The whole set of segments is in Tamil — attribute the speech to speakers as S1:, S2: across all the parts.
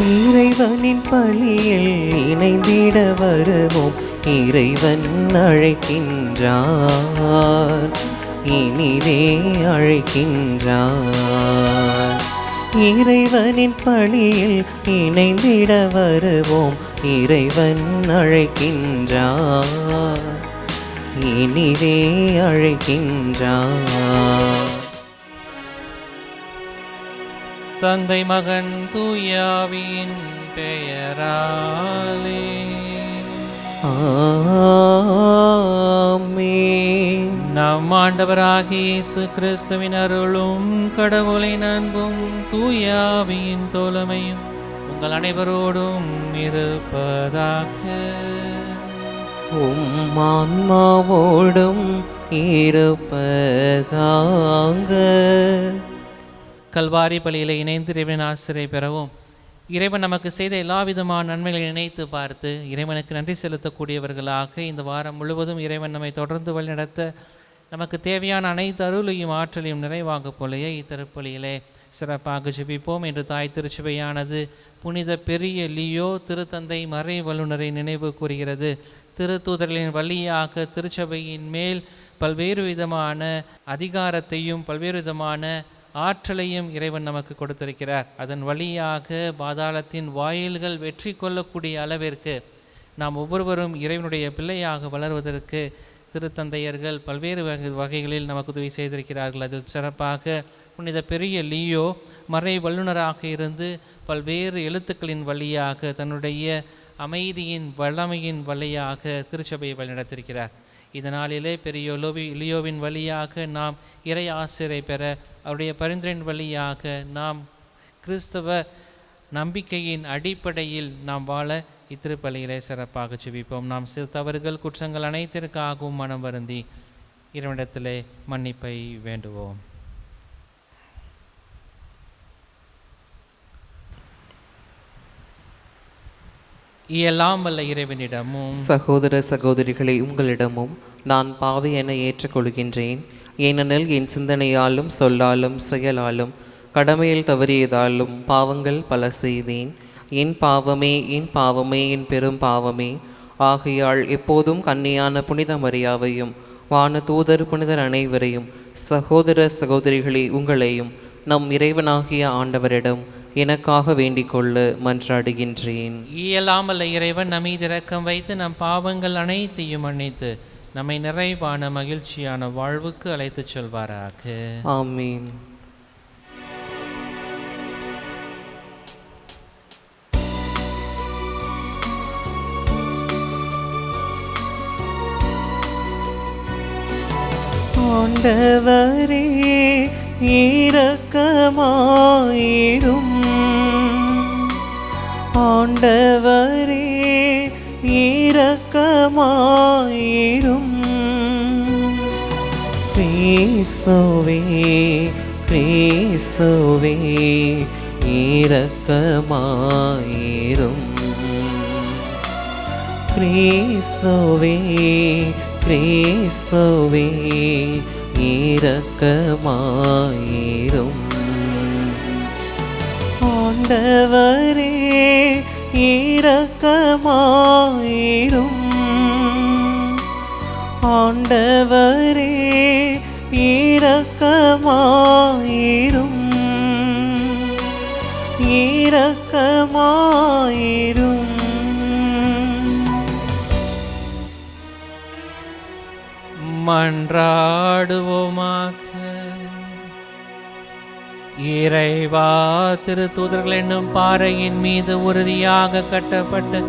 S1: இறைவனின் பள்ளியில் இணைந்திட வருவோம். இறைவன் அழைக்கின்றார், இனிதே அழைக்கின்றார். இறைவனின் பள்ளியில் இணைந்திட வருவோம். இறைவன் அழைக்கின்றார், இனிதே அழைக்கின்றார்.
S2: தந்தை மகன் தூயாவின் பெயராலே
S1: ஆமென்.
S2: நம் ஆண்டவராகிய இயேசு கிறிஸ்துவின் அருளும் கடவுளின் அன்பும் தூயாவின் தோழமையும் உங்கள் அனைவரோடும் இருப்பதாக.
S1: உம் ஆன்மாவோடும் இருப்பதாக.
S2: கல்வாரி பலியில் இணைந்து இறைவன் ஆசிரியை பெறவும். இறைவன் நமக்கு செய்த எல்லா விதமான நன்மைகளை நினைத்து பார்த்து இறைவனுக்கு நன்றி செலுத்தக்கூடியவர்களாக இந்த வாரம் முழுவதும் இறைவன் நம்மை தொடர்ந்து வழிநடத்த நமக்கு தேவையான அனைத்து அருளையும் ஆற்றலையும் நிறைவாக போலையே இத்திருப்பலியிலே சிறப்பாக ஜெபிப்போம். என்று தாய் திருச்சபையானது புனித பெரிய லியோ திருத்தந்தை மறை வல்லுநரை நினைவு கூறுகிறது. திருத்தூதர்களின் வழியாக திருச்சபையின் மேல் பல்வேறு விதமான அதிகாரத்தையும் பல்வேறு விதமான ஆற்றலையும் இறைவன் நமக்கு கொடுத்திருக்கிறார். அதன் வழியாக பாதாளத்தின் வாயில்கள் வெற்றி கொள்ளக்கூடிய அளவிற்கு நாம் ஒவ்வொருவரும் இறைவனுடைய பிள்ளையாக வளர்வதற்கு திருத்தந்தையர்கள் பல்வேறு வகைகளில் நமக்கு உதவி செய்திருக்கிறார்கள். அதில் சிறப்பாக புனித பெரிய லியோ மறை வல்லுநராக இருந்து பல்வேறு எழுத்துக்களின் வழியாக தன்னுடைய அமைதியின் வல்லமையின் வழியாக திருச்சபையை வழிநடத்திருக்கிறார். இதனாலே பெரிய லியோவின் வழியாக நாம் இறை ஆசிரியை பெற அவருடைய பரிந்துரையின் வழியாக நாம் கிறிஸ்தவ நம்பிக்கையின் அடிப்படையில் நாம் வாழ இத்திருப்பலியிலே சிறப்பாக ஜெபிப்போம். நாம் சிறு தவறுகள் குற்றங்கள் அனைத்திற்காகவும் மனம் வருந்தி இறைவனிடத்திலே மன்னிப்பை வேண்டுவோம். எல்லாம் வல்ல இறைவனிடமும்
S1: சகோதர சகோதரிகளை உங்களிடமும் நான் பாவி என ஏற்றுக்கொள்கின்றேன். ஏனெனில் என் சிந்தனையாலும் சொல்லாலும் செயலாலும் கடமையில் தவறியதாலும் பாவங்கள் பல செய்தேன். என் பாவமே என் பாவமே என் பெரும் பாவமே. ஆகையால் எப்போதும் கன்னியான புனித மரியாவையும் வான தூதர் புனிதர் அனைவரையும் சகோதர சகோதரிகளே உங்களையும் நம் இறைவனாகிய ஆண்டவரிடம் எனக்காக வேண்டிக் கொள்ள மன்றாடுகின்றேன்.
S2: இயலாமல்ல இறைவன் நம்மீது இரக்கம் வைத்து நம் பாவங்கள் அனைத்தையும் மன்னித்து நம்மை நிறைவான மகிழ்ச்சியான வாழ்வுக்கு அழைத்துச் செல்வாராக.
S1: ஆமீன். ஆண்டவரே இரக்கமாயிரும். ஆண்டவரே இரக்கமாயிரும். கிறிஸ்துவே கிறிஸ்துவே இரக்கமாயிரும். கிறிஸ்துவே கிறிஸ்துவே இரக்கமாயிரும். ஆண்டவரே இரக்கமாயிரும். ஆண்டவரே இரக்கமாயிரும். இரக்கமாயிரும்.
S2: மன்றாடுவோமாக. இறைவா, திருத்தூதர்கள் என்னும் பாறையின் மீது உறுதியாக கட்டப்பட்டு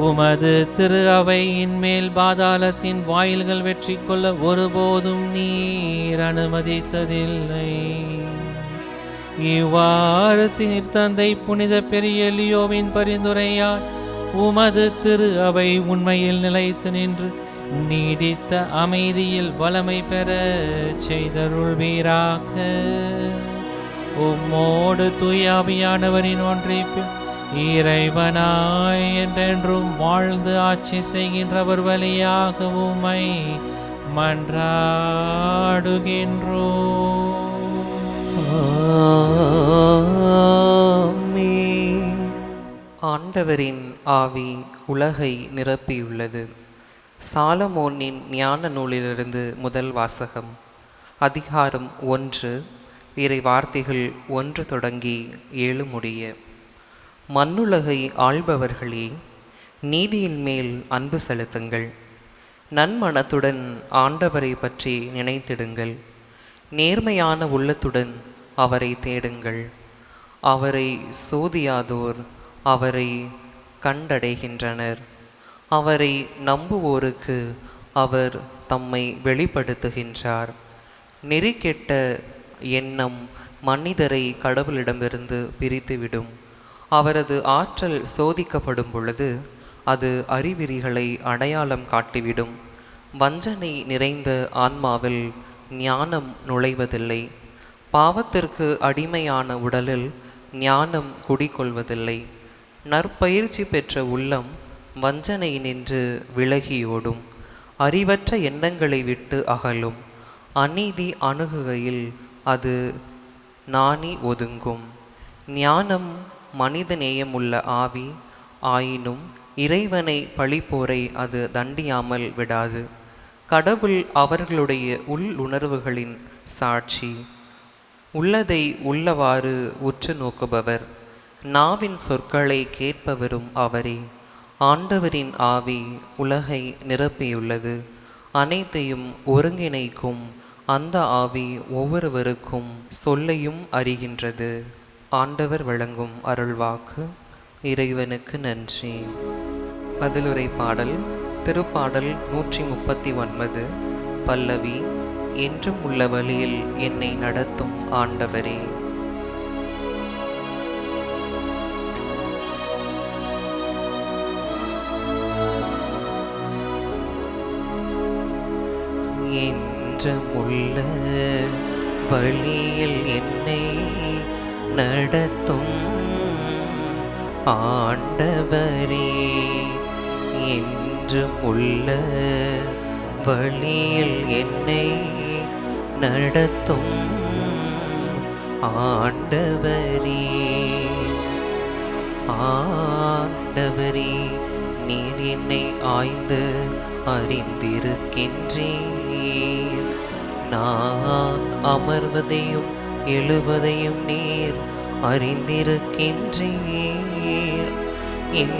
S2: உமது திரு அவையின் மேல் பாதாளத்தின் வாயில்கள் வெற்றி கொள்ள ஒருபோதும் நீர் அனுமதித்ததில்லை. இவ்வாறு தந்தை புனித பெரிய லியோவின் பரிந்துரையால் உமது திரு அவை உண்மையில் நிலைத்து நின்று நீடித்த அமைதியில் வளமை பெற செய்தருள்வீராக. உம்மோடு தூயாவியானவரின் ஒன்றிப்பில் இறைவனாய் என்றென்றும் வாழ்ந்து ஆட்சி செய்கின்றவர் வழியாக உம்மை மன்றாடுகின்றோம்.
S1: ஆமென். ஆண்டவரின் ஆவி உலகை நிரப்பியுள்ளது. சாலமோனின் ஞான நூலிலிருந்து முதல் வாசகம். அதிகாரம் 1, இறை வார்த்தைகள் 1 தொடங்கி 7 முடிய. மண்ணுலகை ஆள்பவர்களே, நீதியின் மேல் அன்பு செலுத்துங்கள். நன்மனத்துடன் ஆண்டவரை பற்றி நினைத்திடுங்கள். நேர்மையான உள்ளத்துடன் அவரை தேடுங்கள். அவரை சோதியாதோர் அவரை கண்டடைகின்றனர். அவரை நம்புவோருக்கு அவர் தம்மை வெளிப்படுத்துகின்றார். நெறிகெட்ட எண்ணம் மனிதரை கடவுளிடமிருந்து பிரித்துவிடும். அவரது ஆற்றல் சோதிக்கப்படும் பொழுது அது அறிவிரிகளை அடையாளம் காட்டிவிடும். வஞ்சனை நிறைந்த ஆன்மாவில் ஞானம் நுழைவதில்லை. பாவத்திற்கு அடிமையான உடலில் ஞானம் குடிகொள்வதில்லை. நற்பயிற்சி பெற்ற உள்ளம் வஞ்சனை நின்று விலகியோடும். அறிவற்ற எண்ணங்களை விட்டு அகலும். அநீதி அணுகுகையில் அது நாணி ஒதுங்கும். ஞானம் மனித நேயமுள்ள ஆவி ஆயினும் இறைவனை பழிப்போரை அது தண்டியாமல் விடாது. கடவுள் அவர்களுடைய உள்ளுணர்வுகளின் சாட்சி. உள்ளதை உள்ளவாறு உற்று நோக்குபவர். நாவின் சொற்களை கேட்பவரும் அவரே. ஆண்டவரின் ஆவி உலகை நிரப்பியுள்ளது. அனைத்தையும் ஒருங்கிணைக்கும் அந்த ஆவி ஒவ்வொருவருக்கும் சொல்லையும் அறிகின்றது. ஆண்டவர் வழங்கும் அருள்வாக்கு. இறைவனுக்கு நன்றி. பதிலுரை பாடல். திருப்பாடல் 139. பல்லவி. என்றும் உள்ள வழியில் என்னை நடத்தும் ஆண்டவரே. என்றும் உள்ள வழியில் என்னை நடத்தும் ஆண்டவரே. என்றும் உள்ள வழியில் என்னை நடத்தும் ஆண்டவரே. ஆண்டவரே, நீர் என்னை ஆய்ந்து அறிந்திருக்கின்றீர். நான் அமர்வதையும் எழுவதையும் நீர் அறிந்திருக்கின்றீர். என்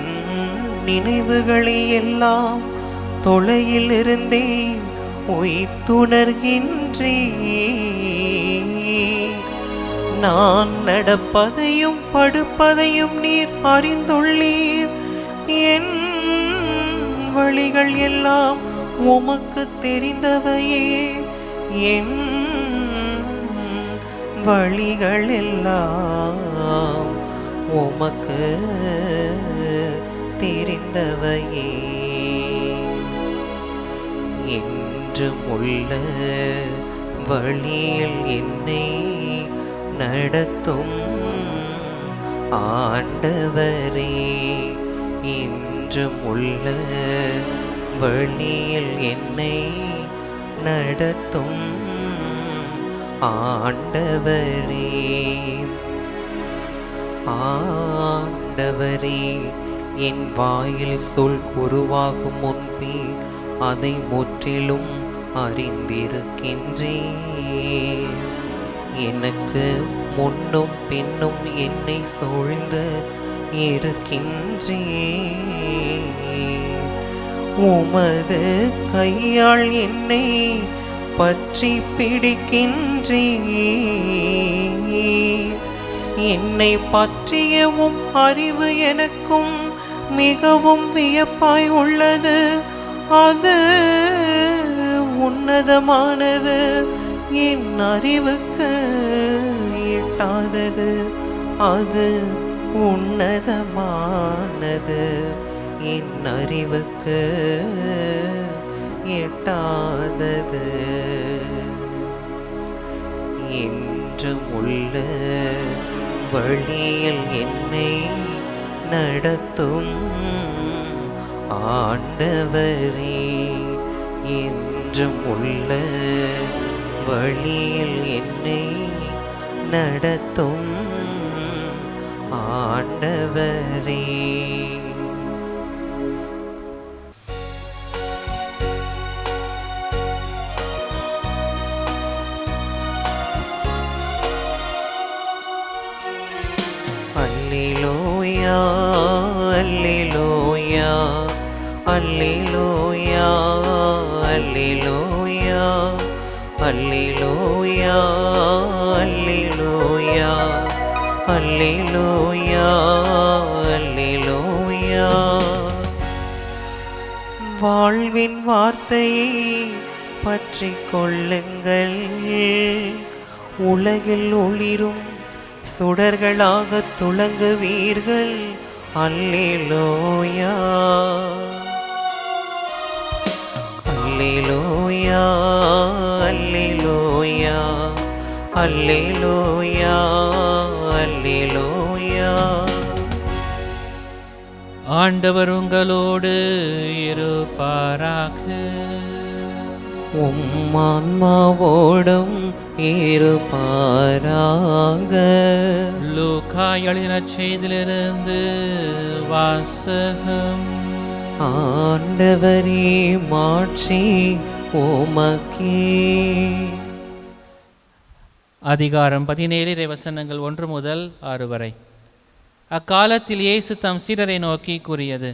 S1: நினைவுகளை எல்லாம் தொலையில் இருந்தே உய்த்துணர்கின்றீர். நான் நடப்பதையும் படுப்பதையும் நீர் அறிந்துள்ளீர். என் வழிகள் எல்லாம் உமக்கு தெரிந்தவையே. என் வழிகள் எல்லாம் உமக்கு தெரிந்தவையே. என்றும் உள்ள வழியில் என்னை நடத்தும் ஆண்டவரே. என்றும் உள்ள வழியில் என்னை நடத்தும் ஆண்டவரே. ஆண்டவரே, என் வாயில் சொல் உருவாகும் முன்பே அதை முற்றிலும் அறிந்திருக்கின்றேன். எனக்கு முன்னும் பின்னும் என்னை சூழ்ந்து இருக்கின்றேன். உமது கையால் என்னை பற்றி பிடிக்கின்றேன். என்னை பற்றியவும் அறிவு எனக்கும் மிகவும் வியப்பாய் உள்ளது. அது உன்னதமானது, என் அறிவுக்கு எட்டாதது. அது உன்னதமானது, என் அறிவுக்கு எட்டாதது. என்றும் உள்ள வழியில் என்னை நடத்தும் ஆண்டவரே. என்றும் உள்ள வழியில் என்னை நடத்தும் ஆண்டவரே. அல்லேலூயா அல்லேலூயா அல்லேலூயா அல்லேலூயா அல்லேலூயா அல்லேலூயா அல்லேலூயா அல்லேலூயா. வாழ்வின் வார்த்தையை பற்றிக் கொள்ளுங்கள், உலகில் ஒளிரும் சுடர்களாக துலங்குவீர்கள். அல்லேலூயா அல்லேலூயா அல்லேலூயா அல்லேலூயா அல்லேலூயா.
S2: ஆண்டவர் உங்களோடு இருப்பாராக.
S1: உம் ஆன்மாவோடும் இருப்பாராக.
S2: லூக்கா எழுதின செய்தியிலிருந்து வாசகம்.
S1: ஆண்டவரே மாட்சி உமக்கே.
S2: அதிகாரம் 17 வசனங்கள் 1 முதல் 6 வரை. அக்காலத்தில் இயேசு தம் சீடரை நோக்கி கூறியது: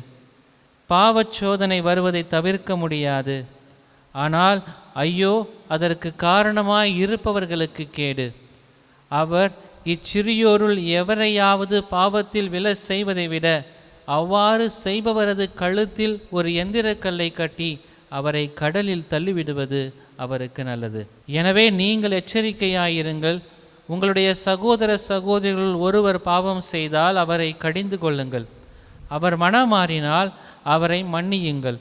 S2: பாவச் சோதனை வருவதை தவிர்க்க முடியாது, ஆனால் ஐயோ அதற்கு காரணமாய் இருப்பவர்களுக்கு கேடு. அவர் இச்சிறியோருள் எவரையாவது பாவத்தில் விழ செய்வதை விட அவ்வாறு செய்பவரது கழுத்தில் ஒரு எந்திரக்கல்லை கட்டி அவரை கடலில் தள்ளிவிடுவது அவருக்கு நல்லது. எனவே நீங்கள் எச்சரிக்கையாயிருங்கள். உங்களுடைய சகோதர சகோதரிகளுள் ஒருவர் பாவம் செய்தால் அவரை கடிந்து கொள்ளுங்கள். அவர் மனமாறினால் அவரை மன்னியுங்கள்.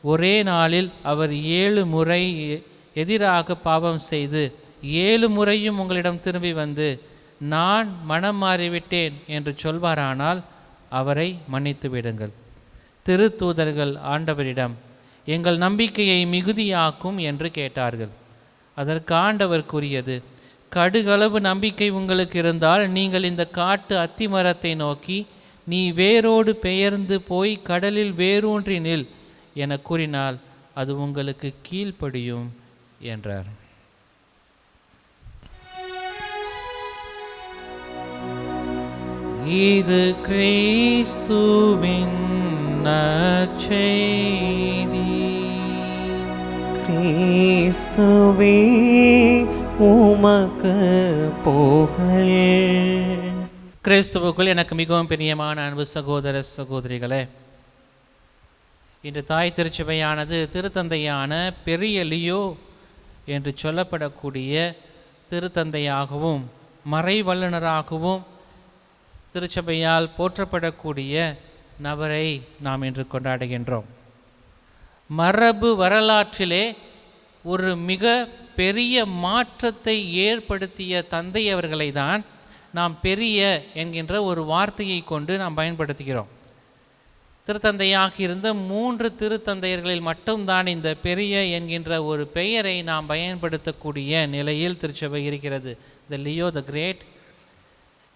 S2: ஒரே நாளில் அவர் 7 முறை எதிராக பாவம் செய்து 7 முறையும் உங்களிடம் திரும்பி வந்து நான் மனம் மாறிவிட்டேன் என்று சொல்வாரானால் அவரை மன்னித்து விடுங்கள். திருத்தூதர்கள் ஆண்டவரிடம் எங்கள் நம்பிக்கையை மிகுதியாக்கும் என்று கேட்டார்கள். அதற்கு ஆண்டவர் கூறியது: கடுகளவு நம்பிக்கை உங்களுக்கு இருந்தால் நீங்கள் இந்த காட்டு அத்திமரத்தை நோக்கி நீ வேரோடு பெயர்ந்து போய் கடலில் வேரூன்றி நில் என கூறினால் அது உங்களுக்கு கீழ்ப்படியும் என்றார். இது கிறிஸ்துவின் நற்செய்தி.
S1: கிறிஸ்துவே உமக்கு புகழ்.
S2: கிறிஸ்துவுக்குள் எனக்கு மிகவும் பிரியமான அன்பு சகோதர சகோதரிகளே, இன்று தாய் திருச்சபையானது திருத்தந்தையான பெரிய லியோ என்று சொல்லப்படக்கூடிய திருத்தந்தையாகவும் மறை வல்லுநராகவும் திருச்சபையால் போற்றப்படக்கூடிய நபரை நாம் இன்று கொண்டாடுகின்றோம். மரபு வரலாற்றிலே ஒரு மிக பெரிய மாற்றத்தை ஏற்படுத்திய தந்தை அவர்களை தான் நாம் பெரிய என்கின்ற ஒரு வார்த்தையை கொண்டு நாம் பயன்படுத்துகிறோம். திருத்தந்தையாக இருந்த 3 திருத்தந்தையர்களில் மட்டும்தான் இந்த பெரிய என்கின்ற ஒரு பெயரை நாம் பயன்படுத்தக்கூடிய நிலையில் திருச்சபை இருக்கிறது. The Leo the great,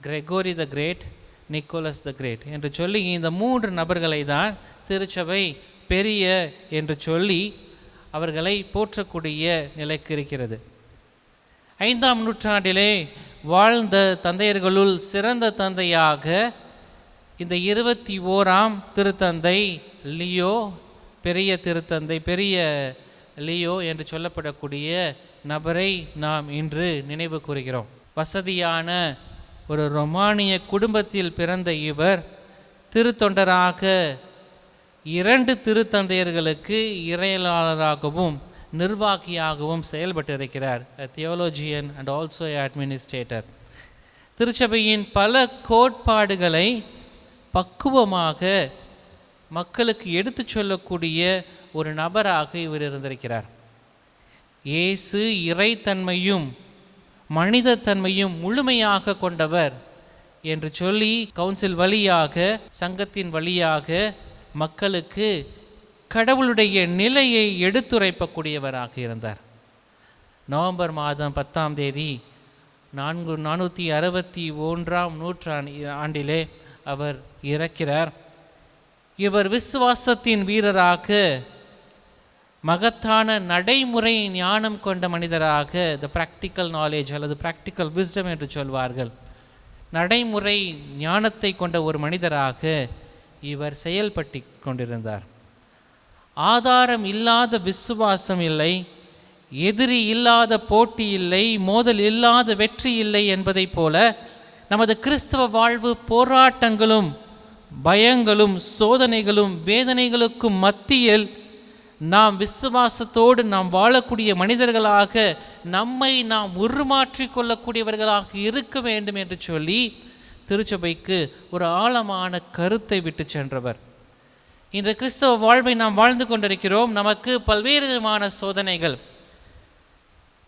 S2: Gregory the great, Nicholas the great என்று சொல்லி இந்த 3 நபர்களை தான் திருச்சபை பெரிய என்று சொல்லி அவர்களை போற்றக்கூடிய நிலைக்கு இருக்கிறது. 5ஆம் நூற்றாண்டிலே வாழ்ந்த தந்தையர்களுள் சிறந்த தந்தையாக இந்த 21ஆம் திருத்தந்தை லியோ, பெரிய திருத்தந்தை, பெரிய லியோ என்று சொல்லப்படக்கூடிய நபரை நாம் இன்று நினைவு கூறுகிறோம். வசதியான ஒரு ரொமானிய குடும்பத்தில் பிறந்த இவர் திருத்தொண்டராக 2 திருத்தந்தையர்களுக்கு இறையலாளராகவும் நிர்வாகியாகவும் செயல்பட்டிருக்கிறார். தியோலோஜியன் அண்ட் ஆல்சோ அட்மினிஸ்ட்ரேட்டர். திருச்சபையின் பல கோட்பாடுகளை பக்குவமாக மக்களுக்கு எடுத்து சொல்லக்கூடிய ஒரு நபராக இவர் இருந்திருக்கிறார். இயேசு இறைத்தன்மையும் மனிதத்தன்மையும் முழுமையாக கொண்டவர் என்று சொல்லி கவுன்சில் வழியாக, சங்கத்தின் வழியாக மக்களுக்கு கடவுளுடைய நிலையை எடுத்துரைக்கக்கூடியவராக இருந்தார். நவம்பர் மாதம் 10ஆம் தேதி 461 ஆண்டிலே அவர் இறக்கிறார். இவர் விசுவாசத்தின் வீரராக, மகத்தான நடைமுறை ஞானம் கொண்ட மனிதராக, த ப்ராக்டிக்கல் நாலேஜ் அல்லது ப்ராக்டிக்கல் விஸ்டம் என்று சொல்வார்கள், நடைமுறை ஞானத்தை கொண்ட ஒரு மனிதராக இவர் செயல்பட்டு கொண்டிருந்தார். ஆதாரம் இல்லாத விசுவாசம் இல்லை, எதிரி இல்லாத போட்டி இல்லை, மோதல் இல்லாத வெற்றி இல்லை என்பதைப் போல நமது கிறிஸ்தவ வாழ்வு போராட்டங்களும் பயங்களும் சோதனைகளும் வேதனைகளுக்கும் மத்தியில் நாம் விசுவாசத்தோடு நாம் வாழக்கூடிய மனிதர்களாக நம்மை நாம் உருமாற்றி கொள்ளக்கூடியவர்களாக இருக்க வேண்டும் என்று சொல்லி திருச்சபைக்கு ஒரு ஆழமான கருத்தை விட்டு சென்றவர். இன்று கிறிஸ்தவ வாழ்வை நாம் வாழ்ந்து கொண்டிருக்கிறோம். நமக்கு பல்வேறு விதமான சோதனைகள்,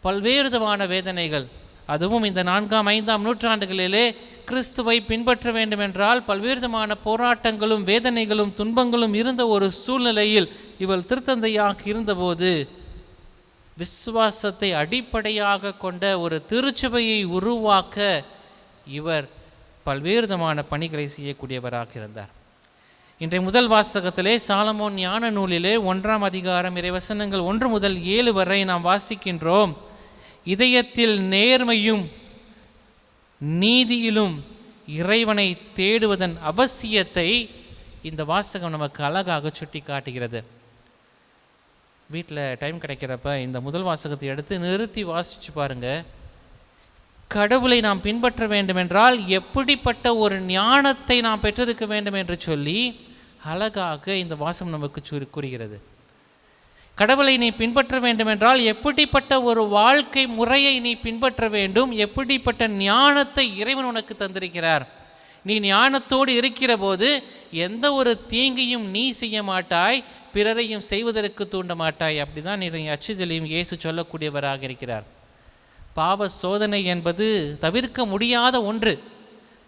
S2: பல்வேறு விதமான வேதனைகள், அதுவும் இந்த 4ஆம் 5ஆம் நூற்றாண்டுகளிலே கிறிஸ்துவை பின்பற்ற வேண்டும் என்றால் பல்வேறு விதமான போராட்டங்களும் வேதனைகளும் துன்பங்களும் இருந்த ஒரு சூழ்நிலையில் இவள் திருத்தந்தையாக இருந்தபோது விசுவாசத்தை அடிப்படையாக கொண்ட ஒரு திருச்சபையை உருவாக்க இவர் பல்வேறு விதமான பணிகளை செய்யக்கூடியவராக இருந்தார். இன்றைய முதல் வாசகத்திலே சாலமோன் ஞான நூலிலே 1ஆம் அதிகாரம் இறைவசனங்கள் 1 முதல் 7 வரை நாம் வாசிக்கின்றோம். இதயத்தில் நேர்மையும் நீதியிலும் இறைவனை தேடுவதன் அவசியத்தை இந்த வாசகம் நமக்கு அழகாக சுட்டி காட்டுகிறது. வீட்டில் டைம் கிடைக்கிறப்ப இந்த முதல் வாசகத்தை எடுத்து நிறுத்தி வாசிச்சு பாருங்க. கடவுளை நாம் பின்பற்ற வேண்டும் என்றால் எப்படிப்பட்ட ஒரு ஞானத்தை நாம் பெற்றிருக்க வேண்டும் என்று சொல்லி அழகாக இந்த வாசகம் நமக்கு கூறுகிறது. கடவுளை நீ பின்பற்ற வேண்டும் என்றால் எப்படிப்பட்ட ஒரு வாழ்க்கை முறையை நீ பின்பற்ற வேண்டும், எப்படிப்பட்ட ஞானத்தை இறைவன் உனக்கு தந்திருக்கிறார். நீ ஞானத்தோடு இருக்கிற போது எந்த ஒரு தீங்கையும் நீ செய்ய மாட்டாய், பிறரையும் செய்வதற்கு தூண்ட மாட்டாய். அப்படிதான் அச்சுதலையும் இயேசு சொல்லக்கூடியவராக இருக்கிறார். பாவ சோதனை என்பது தவிர்க்க முடியாத ஒன்று.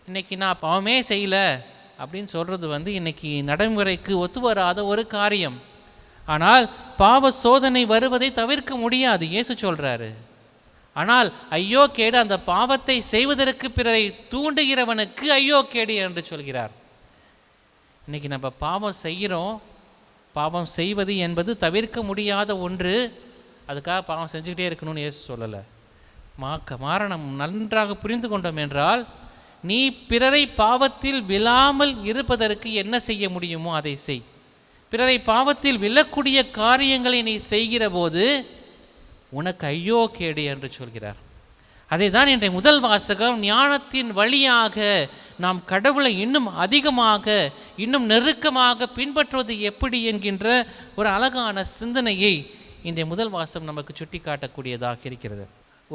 S2: இன்னைக்கு நான் பாவமே செய்யலை அப்படின்னு சொல்கிறது இன்னைக்கு நடைமுறைக்கு ஒத்து வராத ஒரு காரியம். ஆனால் பாவ சோதனை வருவதை தவிர்க்க முடியாது, இயேசு சொல்கிறாரு. ஆனால் ஐயோ கேடு, அந்த பாவத்தை செய்வதற்கு பிறரை தூண்டுகிறவனுக்கு ஐயோ கேடு என்று சொல்கிறார். இன்னைக்கு நம்ம பாவம் செய்கிறோம். பாவம் செய்வது என்பது தவிர்க்க முடியாத ஒன்று. அதுக்காக பாவம் செஞ்சுக்கிட்டே இருக்கணும்னு இயேசு சொல்லலை. மாரணம் நன்றாக புரிந்து கொண்டோம் என்றால், நீ பிறரை பாவத்தில் விழாமல் இருப்பதற்கு என்ன செய்ய முடியுமோ அதை செய். பிறரை பாவத்தில் விழக்கூடிய காரியங்களை நீ செய்கிற போது உனக்கு ஐயோ கேடு என்று சொல்கிறார். அதை தான் இன்றைய முதல் வாசகம் ஞானத்தின் வழியாக நாம் கடவுளை இன்னும் அதிகமாக இன்னும் நெருக்கமாக பின்பற்றுவது எப்படி என்கின்ற ஒரு அழகான சிந்தனையை இன்றைய முதல் வாசகம் நமக்கு சுட்டி காட்டக்கூடியதாக இருக்கிறது.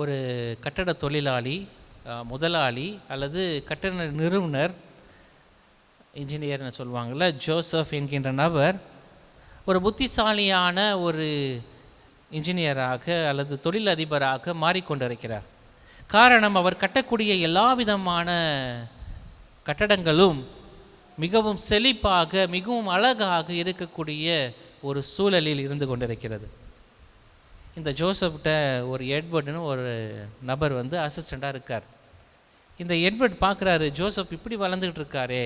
S2: ஒரு கட்டட தொழிலாளி, முதலாளி அல்லது கட்டட நிறுவனர், இன்ஜினியர்னு சொல்லுவாங்கள்ல, ஜோசப் என்கின்ற நபர் ஒரு புத்திசாலியான ஒரு இன்ஜினியராக அல்லது தொழிலதிபராக மாறிக்கொண்டிருக்கிறார். காரணம், அவர் கட்டக்கூடிய எல்லா விதமான கட்டடங்களும் மிகவும் செழிப்பாக மிகவும் அழகாக இருக்கக்கூடிய ஒரு சூழலில் இருந்து கொண்டிருக்கிறது. இந்த ஜோசப்கிட்ட ஒரு எட்வர்டுன்னு ஒரு நபர் அசிஸ்டண்ட்டாக இருக்கார். இந்த எட்வர்ட் பார்க்குறாரு, ஜோசப் இப்படி வளர்ந்துக்கிட்டு இருக்காரே,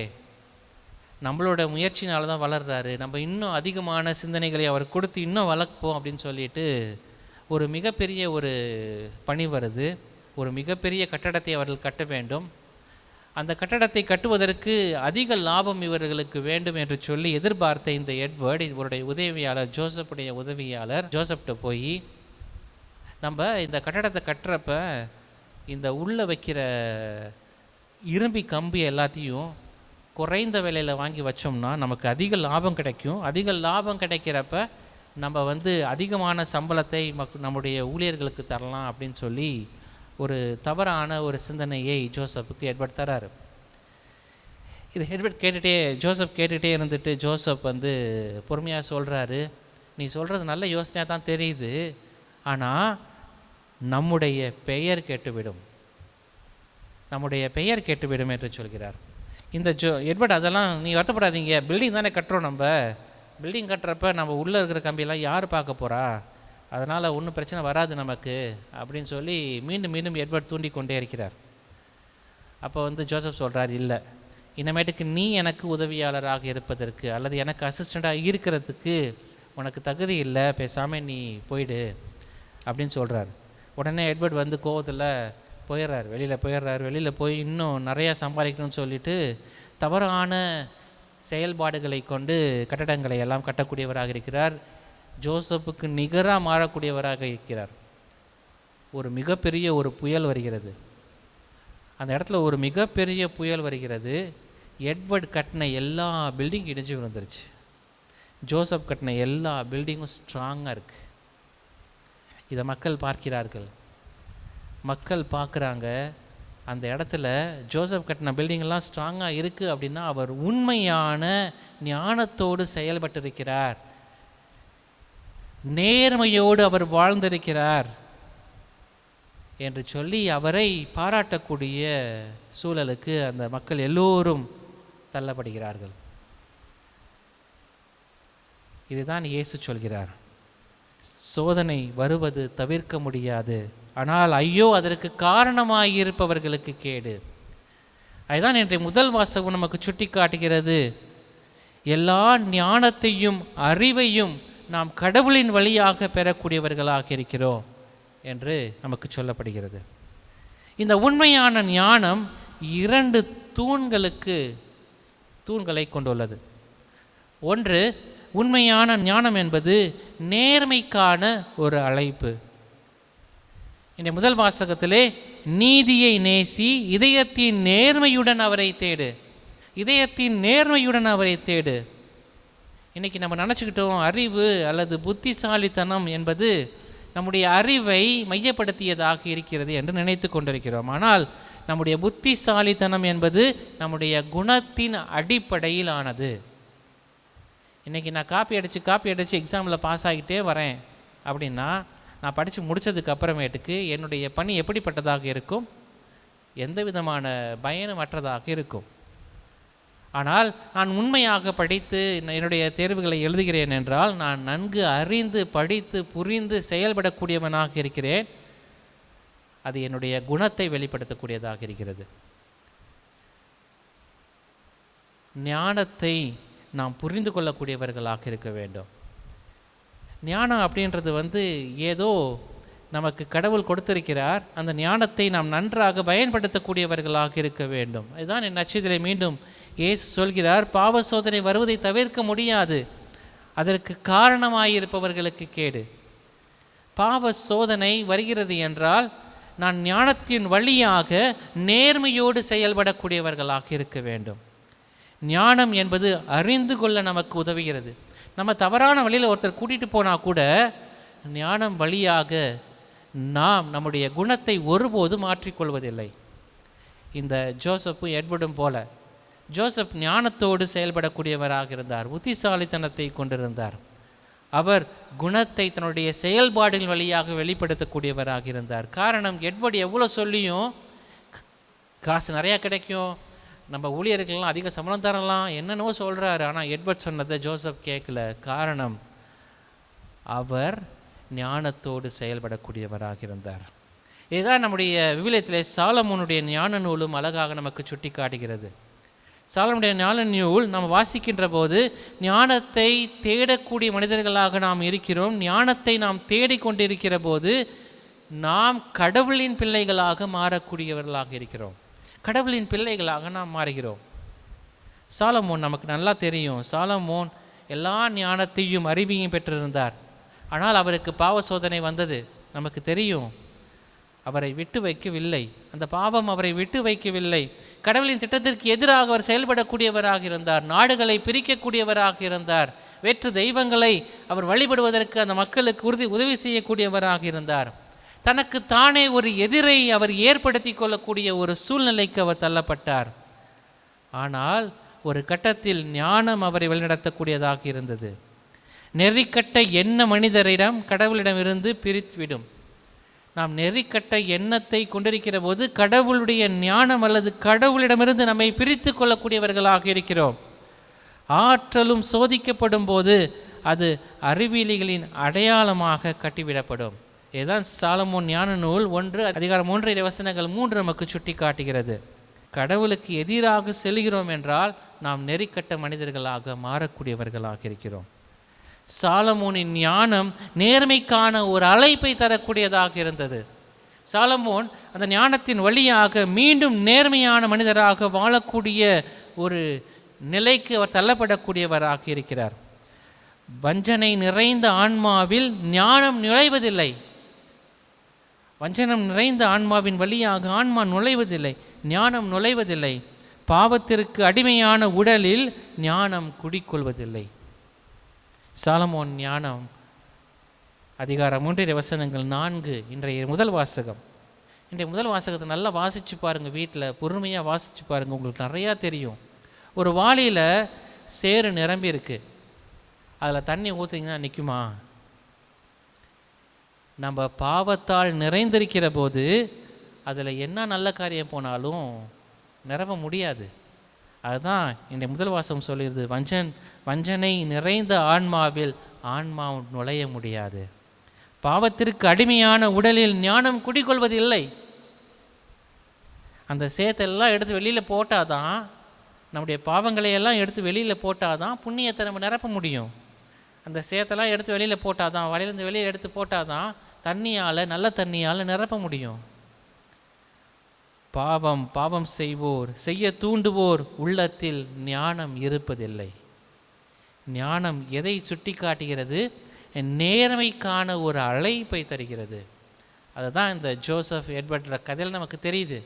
S2: நம்மளோட முயற்சினால தான் வளர்றாரு, நம்ம இன்னும் அதிகமான சிந்தனைகளை அவர் கொடுத்து இன்னும் வளர்ப்போம் அப்படின்னு சொல்லிட்டு ஒரு மிகப்பெரிய ஒரு பணி வருது. ஒரு மிகப்பெரிய கட்டடத்தை அவர்கள் கட்ட வேண்டும். அந்த கட்டடத்தை கட்டுவதற்கு அதிக லாபம் இவர்களுக்கு வேண்டும் என்று சொல்லி எதிர்பார்த்த இந்த எட்வர்ட் இவருடைய உதவியாளர், ஜோசப்புடைய உதவியாளர் ஜோசப்கிட்ட போய், நம்ம இந்த கட்டடத்தை கட்டுறப்ப இந்த உள்ளே வைக்கிற இரும்பி கம்பி எல்லாத்தையும் குறைந்த விலையில் வாங்கி வச்சோம்னா நமக்கு அதிக லாபம் கிடைக்கும். அதிக லாபம் கிடைக்கிறப்ப நம்ம அதிகமான சம்பளத்தை நம்முடைய ஊழியர்களுக்கு தரலாம் அப்படின்னு சொல்லி ஒரு தவறான ஒரு சிந்தனையை ஜோசப்புக்கு எட்வர்ட் தராரு. இது எட்வர்ட் ஜோசப் கேட்டுகிட்டே இருந்துட்டு ஜோசப் பொறுமையாக சொல்கிறாரு, நீ சொல்கிறது நல்ல யோசனையாக தான் தெரியுது, ஆனால் நம்முடைய பெயர் கெட்டுவிடும், நம்முடைய பெயர் கெட்டுவிடும் என்று சொல்கிறார். இந்த எட்வர்ட், அதெல்லாம் நீ வருத்தப்படாதீங்க, பில்டிங் தானே கட்டுறோம், நம்ம பில்டிங் கட்டுறப்ப நம்ம உள்ளே இருக்கிற கம்பியெல்லாம் யார் பார்க்க போகிறா, அதனால் ஒன்றும் பிரச்சனை வராது நமக்கு அப்படின்னு சொல்லி மீண்டும் மீண்டும் எட்வர்ட் தூண்டி கொண்டே இருக்கிறார். அப்போ ஜோசப் சொல்கிறார், இல்லை, இனிமேட்டுக்கு நீ எனக்கு உதவியாளராக இருப்பதற்கு அல்லது எனக்கு அசிஸ்டண்ட்டாக இருக்கிறதுக்கு உனக்கு தகுதி இல்லை, பேசாமல் நீ போயிடு அப்படின்னு சொல்கிறார். உடனே எட்வர்ட் கோவத்தில் போயிடுறார், வெளியில் போய் இன்னும் நிறையா சம்பாதிக்கணும்னு சொல்லிட்டு தவறான செயல்பாடுகளை கொண்டு கட்டடங்களை எல்லாம் கட்டக்கூடியவராக இருக்கிறார். ஜோசப்புக்கு நிகராக மாறக்கூடியவராக இருக்கிறார். ஒரு மிகப்பெரிய ஒரு புயல் வருகிறது. அந்த இடத்துல ஒரு மிகப்பெரிய புயல் வருகிறது. எட்வர்ட் கட்டின எல்லா பில்டிங் இடிஞ்சு விழுந்துருச்சு. ஜோசப் கட்டின எல்லா பில்டிங்கும் ஸ்ட்ராங்காக இருக்குது. இதை மக்கள் பார்க்கிறார்கள். மக்கள் பார்க்குறாங்க, அந்த இடத்துல ஜோசப் கட்டின பில்டிங்கெல்லாம் ஸ்ட்ராங்காக இருக்குது அப்படின்னா அவர் உண்மையான ஞானத்தோடு செயல்பட்டிருக்கிறார், நேர்மையோடு அவர் வாழ்ந்திருக்கிறார் என்று சொல்லி அவரை பாராட்டக்கூடிய சூழலுக்கு அந்த மக்கள் எல்லோரும் தள்ளப்படுகிறார்கள். இதுதான் இயேசு சொல்கிறார், சோதனை வருவது தவிர்க்க முடியாது, ஆனால் ஐயோ அதற்கு காரணமாயிருப்பவர்களுக்கு கேடு. அதுதான் இன்றைய முதல் வாசகம் நமக்கு சுட்டி காட்டுகிறது. எல்லா ஞானத்தையும் அறிவையும் நாம் கடவுளின் வழியாக பெறக்கூடியவர்களாக இருக்கிறோம் என்று நமக்கு சொல்லப்படுகிறது. இந்த உண்மையான ஞானம் 2 தூண்களை கொண்டுள்ளது. ஒன்று, உண்மையான ஞானம் என்பது நேர்மைக்கான ஒரு அழைப்பு. இந்த முதல் வாசகத்திலே நீதியை நேசி, இதயத்தின் நேர்மையுடன் அவரை தேடு, இதயத்தின் நேர்மையுடன் அவரை தேடு. இன்னைக்கு நம்ம நினச்சிக்கிட்டோம் அறிவு அல்லது புத்திசாலித்தனம் என்பது நம்முடைய அறிவை மையப்படுத்தியதாக இருக்கிறது என்று நினைத்து கொண்டிருக்கிறோம். ஆனால் நம்முடைய புத்திசாலித்தனம் என்பது நம்முடைய குணத்தின் அடிப்படையில் ஆனது. இன்றைக்கி நான் காப்பி அடித்து எக்ஸாமில் பாஸ் ஆகிட்டே வரேன் அப்படின்னா, நான் படித்து முடித்ததுக்கு அப்புறமேட்டுக்கு என்னுடைய பணி எப்படிப்பட்டதாக இருக்கும்? எந்த விதமான பயனுமற்றதாக இருக்கும். ஆனால் நான் உண்மையாக படித்து என்னுடைய தேர்வுகளை எழுதுகிறேன் என்றால் நான் நன்கு அறிந்து படித்து புரிந்து செயல்படக்கூடியவனாக இருக்கிறேன். அது என்னுடைய குணத்தை வெளிப்படுத்தக்கூடியதாக இருக்கிறது. ஞானத்தை நாம் புரிந்து கொள்ளக்கூடியவர்களாக இருக்க வேண்டும். ஞானம் அப்படின்றது ஏதோ நமக்கு கடவுள் கொடுத்திருக்கிறார். அந்த ஞானத்தை நாம் நன்றாக பயன்படுத்தக்கூடியவர்களாக இருக்க வேண்டும். இதுதான் என் நட்சத்திரை மீண்டும் இயேசு சொல்கிறார், பாவ சோதனை வருவதை தவிர்க்க முடியாது, அதற்கு காரணமாயிருப்பவர்களுக்கு கேடு. பாவ சோதனை வருகிறது என்றால் நான் ஞானத்தின் வழியாக நேர்மையோடு செயல்படக்கூடியவர்களாக இருக்க வேண்டும். ஞானம் என்பது அறிந்து கொள்ள நமக்கு உதவுகிறது. நம்ம தவறான வழியில் ஒருத்தர் கூட்டிகிட்டு போனால் கூட ஞானம் வழியாக நாம் நம்முடைய குணத்தை ஒருபோது மாற்றிக்கொள்வதில்லை. இந்த ஜோசப்பும் எட்வர்டும் போல ஜோசப் ஞானத்தோடு செயல்படக்கூடியவராக இருந்தார், புத்திசாலித்தனத்தை கொண்டிருந்தார். அவர் குணத்தை தன்னுடைய செயல்பாடுகள் வழியாக வெளிப்படுத்தக்கூடியவராக இருந்தார். காரணம், எட்வர்ட் எவ்வளோ சொல்லியும் காசு நிறையா கிடைக்கும், நம்ம ஊழியர்கள்லாம் அதிக சம்பளம் தரலாம், என்னென்னவோ சொல்கிறாரு. ஆனால் எட்வர்ட் சொன்னதை ஜோசப் கேட்கல. காரணம், அவர் ஞானத்தோடு செயல்படக்கூடியவராக இருந்தார். இதுதான் நம்முடைய விவிலியத்திலே சாலமோனுடைய ஞான நூலும் அழகாக நமக்கு சுட்டி காட்டுகிறது. சாலமோனுடைய ஞான நூல் நாம் வாசிக்கின்ற போது ஞானத்தை தேடக்கூடிய மனிதர்களாக நாம் இருக்கிறோம். ஞானத்தை நாம் தேடிக்கொண்டிருக்கிற போது நாம் கடவுளின் பிள்ளைகளாக மாறக்கூடியவர்களாக இருக்கிறோம். கடவுளின் பிள்ளைகளாக நாம் மாறுகிறோம். சாலமோன் நமக்கு நல்லா தெரியும். சாலமோன் எல்லா ஞானத்தையும் அறிவையும் பெற்றிருந்தார். ஆனால் அவருக்கு பாவ சோதனை வந்தது, நமக்கு தெரியும். அவரை விட்டு வைக்கவில்லை, அந்த பாவம் அவரை விட்டு வைக்கவில்லை. கடவுளின் திட்டத்திற்கு எதிராக அவர் செயல்படக்கூடியவராக இருந்தார். நாடுகளை பிரிக்கக்கூடியவராக இருந்தார். வேற்று தெய்வங்களை அவர் வழிபடுவதற்கு அந்த மக்களுக்கு உதவி செய்யக்கூடியவராக இருந்தார். தனக்கு தானே ஒரு எதிரை அவர் ஏற்படுத்தி கொள்ளக்கூடிய ஒரு சூழ்நிலைக்கு அவர் தள்ளப்பட்டார். ஆனால் ஒரு கட்டத்தில் ஞானம் அவரை வழிநடத்தக்கூடியதாக இருந்தது. நெறிக்கட்ட எண்ண மனிதரிடம் கடவுளிடமிருந்து பிரித்துவிடும். நாம் நெறிக்கட்ட எண்ணத்தை கொண்டிருக்கிற போது கடவுளுடைய ஞானம் அல்லது கடவுளிடமிருந்து நம்மை பிரித்து கொள்ளக்கூடியவர்களாக இருக்கிறோம். ஆற்றலும் சோதிக்கப்படும் போது அது அறிவியலிகளின் அடையாளமாக கட்டிவிடப்படும். இதுதான் சாலமோன் ஞான நூல் 1 அதிகாரம் 1 வசனங்கள் 3 நமக்கு சுட்டி காட்டுகிறது. கடவுளுக்கு எதிராக செல்கிறோம் என்றால் நாம் நெறிக்கட்ட மனிதர்களாக மாறக்கூடியவர்களாக இருக்கிறோம். சாலமோனின் ஞானம் நேர்மைக்கான ஒரு அழைப்பை தரக்கூடியதாக இருந்தது. சாலமோன் அந்த ஞானத்தின் வழியாக மீண்டும் நேர்மையான மனிதராக வாழக்கூடிய ஒரு நிலைக்கு அவர் தள்ளப்படக்கூடியவராக இருக்கிறார். வஞ்சனை நிறைந்த ஆன்மாவில் ஞானம் நுழைவதில்லை. வஞ்சனம் நிறைந்த ஆன்மாவின் வழியாக ஆன்மா நுழைவதில்லை, ஞானம் நுழைவதில்லை. பாவத்திற்கு அடிமையான உடலில் ஞானம் குடிக்கொள்வதில்லை. சாலமோன் ஞானம் அதிகாரம் 3 வசனங்கள் 4 இன்றைய முதல் வாசகம். இன்றைய முதல் வாசகத்தை நல்லா வாசித்து பாருங்கள், வீட்டில் பொறுமையாக வாசித்து பாருங்கள், உங்களுக்கு நிறையா தெரியும். ஒரு வாளியில் சேறு நிரம்பி இருக்கு, அதில் தண்ணி ஊற்றிங்கன்னா நிற்குமா? நம்ம பாவத்தால் நிறைந்திருக்கிற போது அதில் என்ன நல்ல காரியம் போனாலும் நிரம்ப முடியாது. அதுதான் இன்றைய முதல் வாசகம் சொல்லிடுது, வஞ்சனை நிறைந்த ஆன்மாவில் ஆன்மா நுழைய முடியாது. பாவத்திற்கு அடிமையான உடலில் ஞானம் குடிக்கொள்வது இல்லை. அந்த சேத்தெல்லாம் எடுத்து வெளியில் போட்டாதான், நம்முடைய பாவங்களை எல்லாம் எடுத்து வெளியில் போட்டாதான் புண்ணியத்தை நம்ம நிரப்ப முடியும். அந்த சேத்தெல்லாம் எடுத்து வெளியில் போட்டாதான், வலையிலேருந்து வெளியே எடுத்து போட்டாதான் தண்ணியால், நல்ல தண்ணியால் நிரப்ப முடியும். பாவம் செய்ய தூண்டுவோர் உள்ளத்தில் ஞானம் இருப்பதில்லை. ஞானம் எதை சுட்டி காட்டுகிறது? நேர்மைக்கான ஒரு அழைப்பை தருகிறது. அதுதான் இந்த ஜோசப் எட்வர்ட் கதையில் நமக்கு தெரியுது.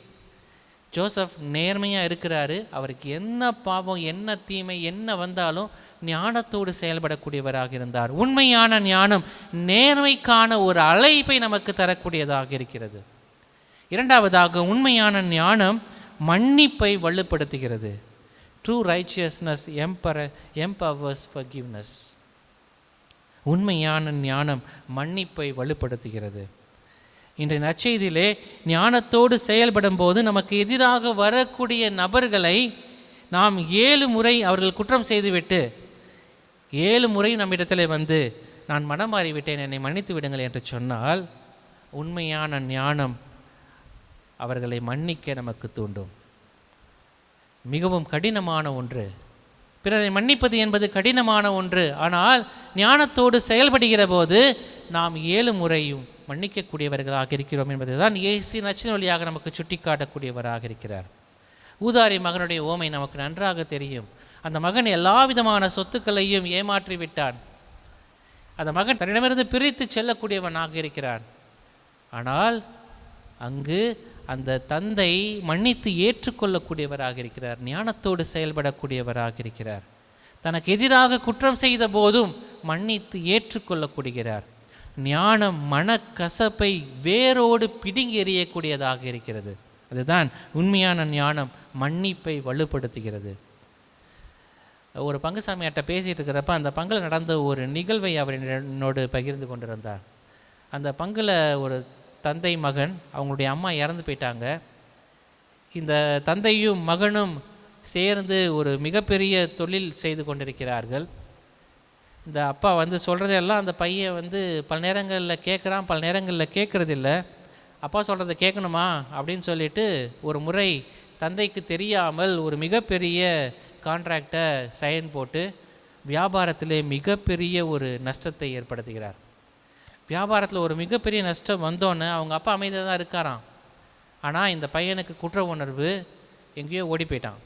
S2: ஜோசப் நேர்மையாக இருக்கிறாரு. அவருக்கு என்ன பாவம், என்ன தீமை, என்ன வந்தாலும் ஞானத்தோடு செயல்படக்கூடியவராக இருந்தார். உண்மையான ஞானம் நேர்மைக்கான ஒரு அழைப்பை நமக்கு தரக்கூடியதாக இருக்கிறது. இரண்டாவதாக, உண்மையான ஞானம் மன்னிப்பை வலுப்படுத்துகிறது. True righteousness empowers forgiveness. உண்மையான ஞானம் மன்னிப்பை வலுப்படுத்துகிறது. இன்றைய நற்செய்தியிலே ஞானத்தோடு செயல்படும் போது நமக்கு எதிராக வரக்கூடிய நபர்களை நாம் 7 முறை அவர்கள் குற்றம் செய்துவிட்டு 7 முறை நம்மிடத்தில் வந்து நான் மனம் மாறிவிட்டேன், என்னை மன்னித்து விடுங்கள் என்று சொன்னால் உண்மையான ஞானம் அவர்களை மன்னிக்க நமக்கு தூண்டும். மிகவும் கடினமான ஒன்று, பிறரை மன்னிப்பது என்பது கடினமான ஒன்று. ஆனால் ஞானத்தோடு செயல்படுகிற போது நாம் 7 முறையும் மன்னிக்கக்கூடியவர்களாக இருக்கிறோம் என்பதை தான் இயேசு நச்சின் வழியாக நமக்கு சுட்டி காட்டக்கூடியவராக இருக்கிறார். ஊதாரி மகனுடைய ஓமை நமக்கு நன்றாக தெரியும். அந்த மகன் எல்லா விதமான சொத்துக்களையும் ஏமாற்றி விட்டான். அந்த மகன் தன்னிடமிருந்து பிரித்து செல்லக்கூடியவனாக இருக்கிறான். ஆனால் அங்கு அந்த தந்தை மன்னித்து ஏற்றுக்கொள்ளக்கூடியவராக இருக்கிறார், ஞானத்தோடு செயல்படக்கூடியவராக இருக்கிறார். தனக்கு எதிராக குற்றம் செய்த போதும் மன்னித்து ஏற்றுக்கொள்ளக்கூடியகிறார். ஞானம் மனக்கசப்பை வேரோடு பிடுங்கி எறியக்கூடியதாக இருக்கிறது. அதுதான் உண்மையான ஞானம், மன்னிப்பை வலுப்படுத்துகிறது. ஒரு பங்குசாமியார்ட்ட பேசிகிட்டு இருக்கிறப்ப அந்த பங்கில் நடந்த ஒரு நிகழ்வை அவர் என்னோடு பகிர்ந்து கொண்டிருந்தார். அந்த பங்கில் ஒரு தந்தை மகன், அவங்களுடைய அம்மா இறந்து போயிட்டாங்க. இந்த தந்தையும் மகனும் சேர்ந்து ஒரு மிகப்பெரிய தொழில் செய்து கொண்டிருக்கிறார்கள். இந்த அப்பா வந்து சொல்கிறதெல்லாம் அந்த பையன் பல நேரங்களில் கேட்குறான், பல நேரங்களில் கேட்குறதில்ல. அப்பா சொல்கிறத கேட்கணுமா அப்படின்னு சொல்லிட்டு ஒரு முறை தந்தைக்கு தெரியாமல் ஒரு மிகப்பெரிய கான்ட்ராக்டை சைன் போட்டு வியாபாரத்திலே மிகப்பெரிய ஒரு நஷ்டத்தை ஏற்படுத்துகிறார். வியாபாரத்தில் ஒரு மிகப்பெரிய நஷ்டம் வந்தோன்னே அவங்க அப்பா அமைதியாக தான் இருக்காராம். ஆனால் இந்த பையனுக்கு குற்ற உணர்வு, எங்கேயோ ஓடி போயிட்டான்,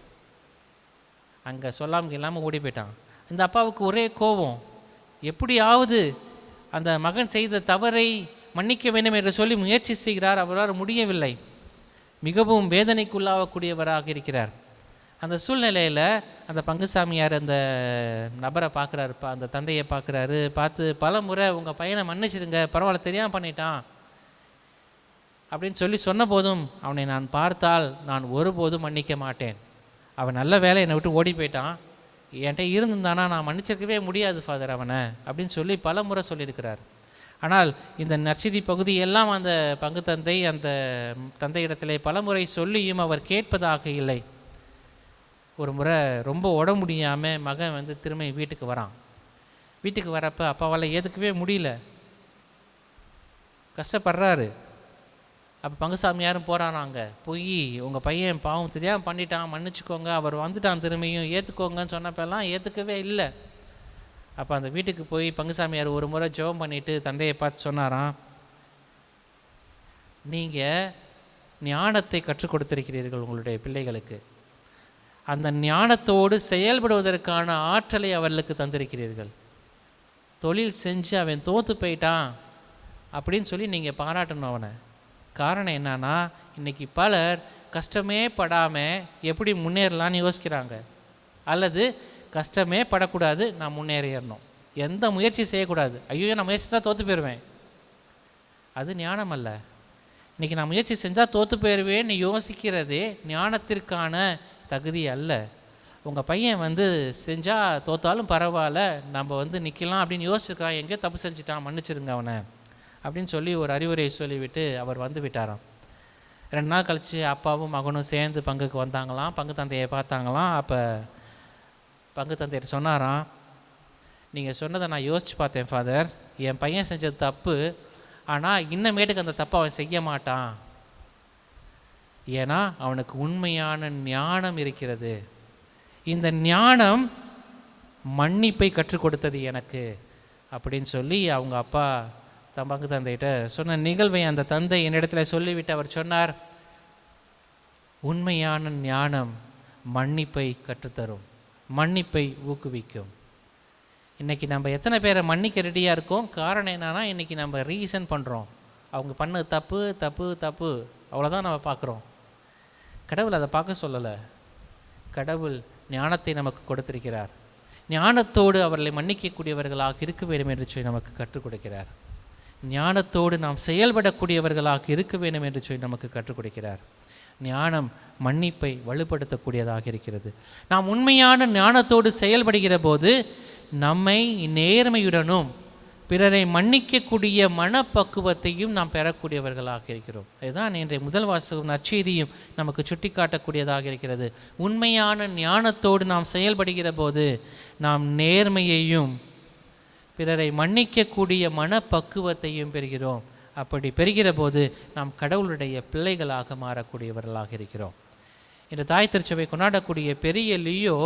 S2: அங்கே சொல்லாமல் இல்லாமல் ஓடி போயிட்டான். இந்த அப்பாவுக்கு ஒரே கோபம், எப்படியாவது அந்த மகன் செய்த தவறை மன்னிக்க வேண்டும் என்று சொல்லி முயற்சி செய்கிறார். அவரால் முடியவில்லை. மிகவும் வேதனைக்குள்ளாகக்கூடியவராக இருக்கிறார். அந்த சூழ்நிலையில் அந்த பங்குசாமியார் அந்த நபரை பார்க்குறாரு, அந்த தந்தையை பார்க்குறாரு. பார்த்து பல முறை உங்கள் பையனை மன்னிச்சிடுங்க, பரவாயில்ல தெரியாமல் பண்ணிட்டான் அப்படின்னு சொன்ன போதும் அவனை நான் பார்த்தால் நான் ஒருபோதும் மன்னிக்க மாட்டேன். அவன் நல்ல வேலை என்னை விட்டு ஓடி போயிட்டான், என்கிட்ட இருந்திருந்தானா நான் மன்னிச்சிருக்கவே முடியாது ஃபாதர் அவனை அப்படின்னு சொல்லி பல முறை சொல்லியிருக்கிறார். ஆனால் இந்த நற்செய்தி பகுதியெல்லாம் அந்த பங்கு தந்தை அந்த தந்தையிடத்திலே பல முறை சொல்லியும் அவர் கேட்பதாக இல்லை. ஒரு முறை ரொம்ப உடம்பு முடியாமல் மகன் திரும்ப வீட்டுக்கு வரான். வீட்டுக்கு வரப்போ அப்பாவால் ஏற்றுக்கவே முடியல, கஷ்டப்படுறாரு. அப்போ பங்குசாமியாரும் போகிறானாங்க, போய் உங்கள் பையன் பாவம் தெரியாமல் பண்ணிட்டான், மன்னிச்சுக்கோங்க, அவர் வந்துட்டான், திரும்பியும் ஏற்றுக்கோங்கன்னு சொன்னப்பெல்லாம் ஏற்றுக்கவே இல்லை. அப்போ அந்த வீட்டுக்கு போய் பங்குசாமியார் ஒரு முறை ஜெபம் பண்ணிவிட்டு தந்தையை பார்த்து சொன்னாராம், நீங்கள் ஞானத்தை கற்றுக் கொடுத்திருக்கிறீர்கள் உங்களுடைய பிள்ளைகளுக்கு, அந்த ஞானத்தோடு செயல்படுவதற்கான ஆற்றலை அவர்களுக்கு தந்திருக்கிறீர்கள். தொழில் செஞ்சு அவன் தோற்று போயிட்டான் அப்படின்னு சொல்லி நீங்கள் பாராட்டணும் அவனை. காரணம் என்னன்னா, இன்றைக்கி பலர் கஷ்டமே படாமல் எப்படி முன்னேறலான்னு யோசிக்கிறாங்க, அல்லது கஷ்டமே படக்கூடாது, நான் முன்னேறிடணும், எந்த முயற்சி செய்யக்கூடாது, ஐயோ நான் முயற்சி தான் தோற்று போயிடுவேன், அது ஞானம் அல்ல. இன்றைக்கி நான் முயற்சி செஞ்சால் தோற்று போயிடுவேன்னு யோசிக்கிறதே ஞானத்திற்கான தகுதி அல்ல. உங்கள் பையன் செஞ்சால் தோற்றாலும் பரவாயில்ல, நம்ம நிற்கலாம் அப்படின்னு யோசிச்சுருக்கான், எங்கேயோ தப்பு செஞ்சுட்டான், மன்னிச்சிருங்க அவனை அப்படின்னு சொல்லி ஒரு அறிவுரை சொல்லிவிட்டு அவர் விட்டாராம். 2 நாள் கழித்து அப்பாவும் மகனும் சேர்ந்து பங்குக்கு வந்தாங்களாம், பங்கு தந்தையை பார்த்தாங்களாம். அப்போ பங்கு தந்தையர் சொன்னாராம், நீங்கள் சொன்னதை நான் யோசித்து பார்த்தேன் ஃபாதர், என் பையன் செஞ்சது தப்பு, ஆனால் இன்னமேட்டுக்கு அந்த தப்பை அவன் செய்ய மாட்டான், ஏன்னா அவனுக்கு உண்மையான ஞானம் இருக்கிறது. இந்த ஞானம் மன்னிப்பை கற்றுக் கொடுத்தது எனக்கு அப்படின்னு சொல்லி அவங்க அப்பா பங்கு தந்தைகிட்ட சொன்ன நிகழ்வை அந்த தந்தை என்னிடத்தில் சொல்லிவிட்டு அவர் சொன்னார், உண்மையான ஞானம் மன்னிப்பை கற்றுத்தரும், மன்னிப்பை ஊக்குவிக்கும். இன்றைக்கி நம்ம எத்தனை பேரை மன்னிக்க ரெடியாக இருக்கோம்? காரணம் என்னன்னா, இன்றைக்கி நம்ம ரீசன் பண்ணுறோம், அவங்க பண்ண தப்பு தப்பு தப்பு, அவ்வளோதான் நம்ம பார்க்குறோம். கடவுள் அதை பார்க்க சொல்லலை. கடவுள் ஞானத்தை நமக்கு கொடுத்திருக்கிறார், ஞானத்தோடு அவர்களை மன்னிக்கக்கூடியவர்களாக இருக்க வேண்டும் என்று சொல்லி நமக்கு கற்றுக் கொடுக்கிறார். ஞானத்தோடு நாம் செயல்படக்கூடியவர்களாக இருக்க வேண்டும் என்று சொல்லி நமக்கு கற்றுக் கொடுக்கிறார். ஞானம் மன்னிப்பை வலுப்படுத்தக்கூடியதாக இருக்கிறது. நாம் உண்மையான ஞானத்தோடு செயல்படுகிற போது நம்மை நேர்மையுடனும் பிறரை மன்னிக்கக்கூடிய மனப்பக்குவத்தையும் நாம் பெறக்கூடியவர்களாக இருக்கிறோம். இதுதான் இன்றைய முதல் வாசகம் நற்செய்தியும் நமக்கு சுட்டி காட்டக்கூடியதாக இருக்கிறது. உண்மையான ஞானத்தோடு நாம் செயல்படுகிற போது நாம் நேர்மையையும் பிறரை மன்னிக்கக்கூடிய மனப்பக்குவத்தையும் பெறுகிறோம். அப்படி பெறுகிற போது நாம் கடவுளுடைய பிள்ளைகளாக மாறக்கூடியவர்களாக இருக்கிறோம். இந்த தாய் திருச்சபை கொண்டாடக்கூடிய பெரிய லியோ